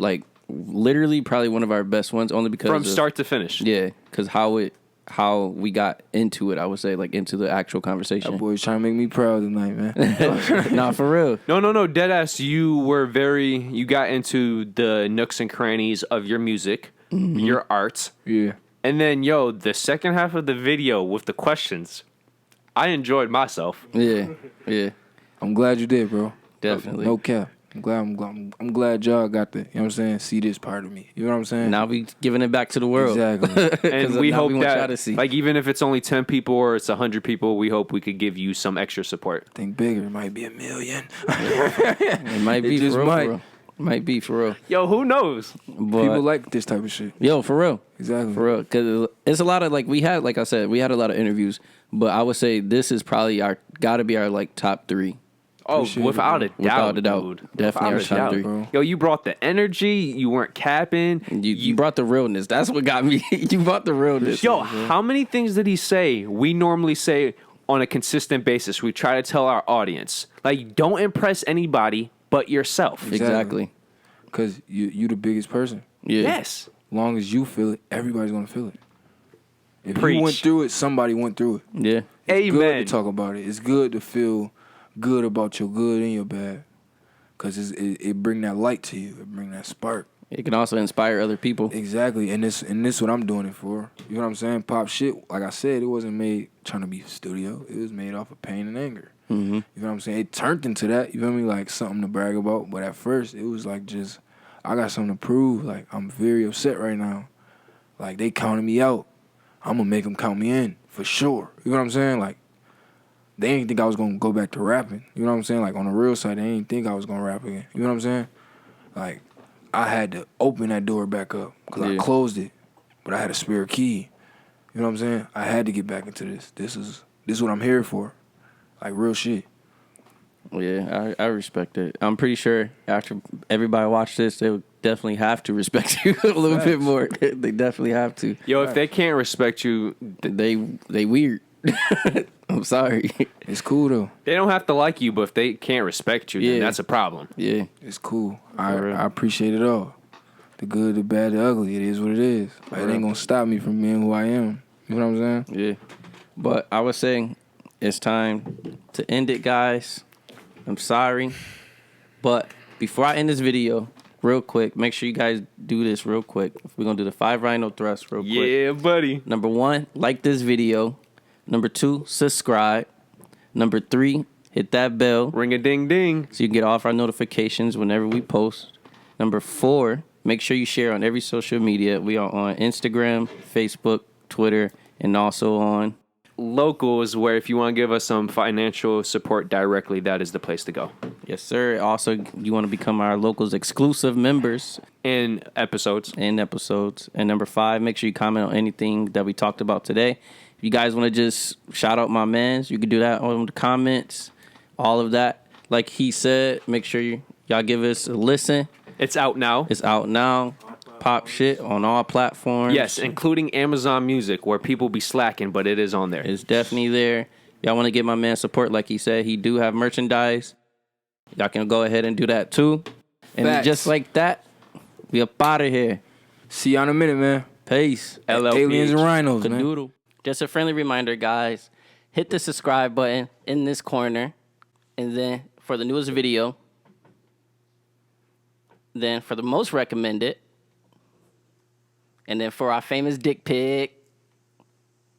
literally probably one of our best ones, only because From of- start to finish. Yeah, because how we got into it, I would say into the actual That conversation. boy's trying to make me proud tonight, man. Nah, for real. No, deadass. You got into the nooks and crannies of your music, your art, Yeah. and then the second half of the video with the questions. I enjoyed myself. Yeah, I'm glad you did, bro. definitely. No cap. I'm glad y'all got the, you know what I'm saying, see this part of me. You know what I'm saying? Now we giving it back to the world. Exactly. And 'Cause we now hope want y'all that, to see. like, even if it's only 10 people or it's 100 people, we hope we could give you some extra support. Think bigger. It might be 1 million. It might be just for real. might. For real. Might be for real. Yo, who knows? But People like this type of shit. yo, for real. Exactly. For real, because it's a lot of we had a lot of interviews, but I would say this is probably gotta be our top 3. Oh, Appreciate it, without bro. a doubt, Without a doubt. dude. Definitely Without our a top doubt. 3. bro. Yo, you brought the energy. You weren't capping. You brought the realness. That's what got me. You brought the realness. Yo, how many things did he say we normally say on a consistent basis? We try to tell our audience, don't impress anybody but yourself. Exactly. Because you the biggest person. Yeah. Yes. long as you feel it, everybody's gonna feel it. If Preach. you went through it, somebody went through it. Yeah. It's good Amen. to talk about it. It's good to feel good about your good and your bad, cause it bring that light to you. It bring that spark. It can also inspire other people. Exactly, and this what I'm doing it for. You know what I'm saying? Pop shit. Like I said, it wasn't made trying to be studio. It was made off of pain and anger. Mm-hmm. You know what I'm saying? It turned into that. You feel me? Like something to brag about. But at first, it was like just I got something to prove. Like I'm very upset right now. Like they counted me out. I'm gonna make them count me in for sure. You know what I'm saying? Like they ain't think I was gonna go back to rapping. You know what I'm saying? Like on the real side, they ain't think I was gonna rap again. You know what I'm saying? Like I had to open that door back up because I closed it, but I had a spare key. You know what I'm saying? I had to get back into this. This is what I'm here for. Like real shit. Yeah, I respect it. I'm pretty sure after everybody watched this, they would definitely have to respect you a little bit more. They definitely have to. Yo, if they can't respect you, They weird. I'm sorry. It's cool though. they don't have to like you, but if they can't respect you, then that's a problem. Yeah. It's cool. I appreciate it all. The good, the bad, the ugly. It is what it is. Like, it ain't gonna stop me from being who I am. You know what I'm saying? Yeah. But I was saying it's time to end it, guys. I'm sorry. But before I end this video, real quick, make sure you guys do this real quick. We're going to do the 5 Rhino thrusts real quick. Yeah, buddy. Number 1, like this video. Number 2, subscribe. Number 3, hit that bell Ring a ding ding. so you can get all of our notifications whenever we post. Number 4, make sure you share on every social media. We are on Instagram, Facebook, Twitter, and also on Locals, where if you want to give us some financial support directly, that is the place to go. Yes, sir. Also, you want to become our Locals exclusive members And episodes. and episodes. And number 5, make sure you comment on anything that we talked about today. If you guys want to just shout out my mans, you can do that on the comments. All of that. Like he said, make sure y'all give us a listen. It's out now. It's out now. Pop shit on all platforms. Yes, including Amazon Music, where people be slacking, but it is on there. It's definitely there. Y'all want to get my man support, like he said, he do have merchandise. Y'all can go ahead and do that too. And Facts. just like that, we up out of here. See y'all in a minute, man. Peace. LLPH. Aliens and Rhinos, man. Canoodle. Just a friendly reminder, guys. Hit the subscribe button in this corner. And then for the newest video. Then for the most recommended. And then for our famous dick pic.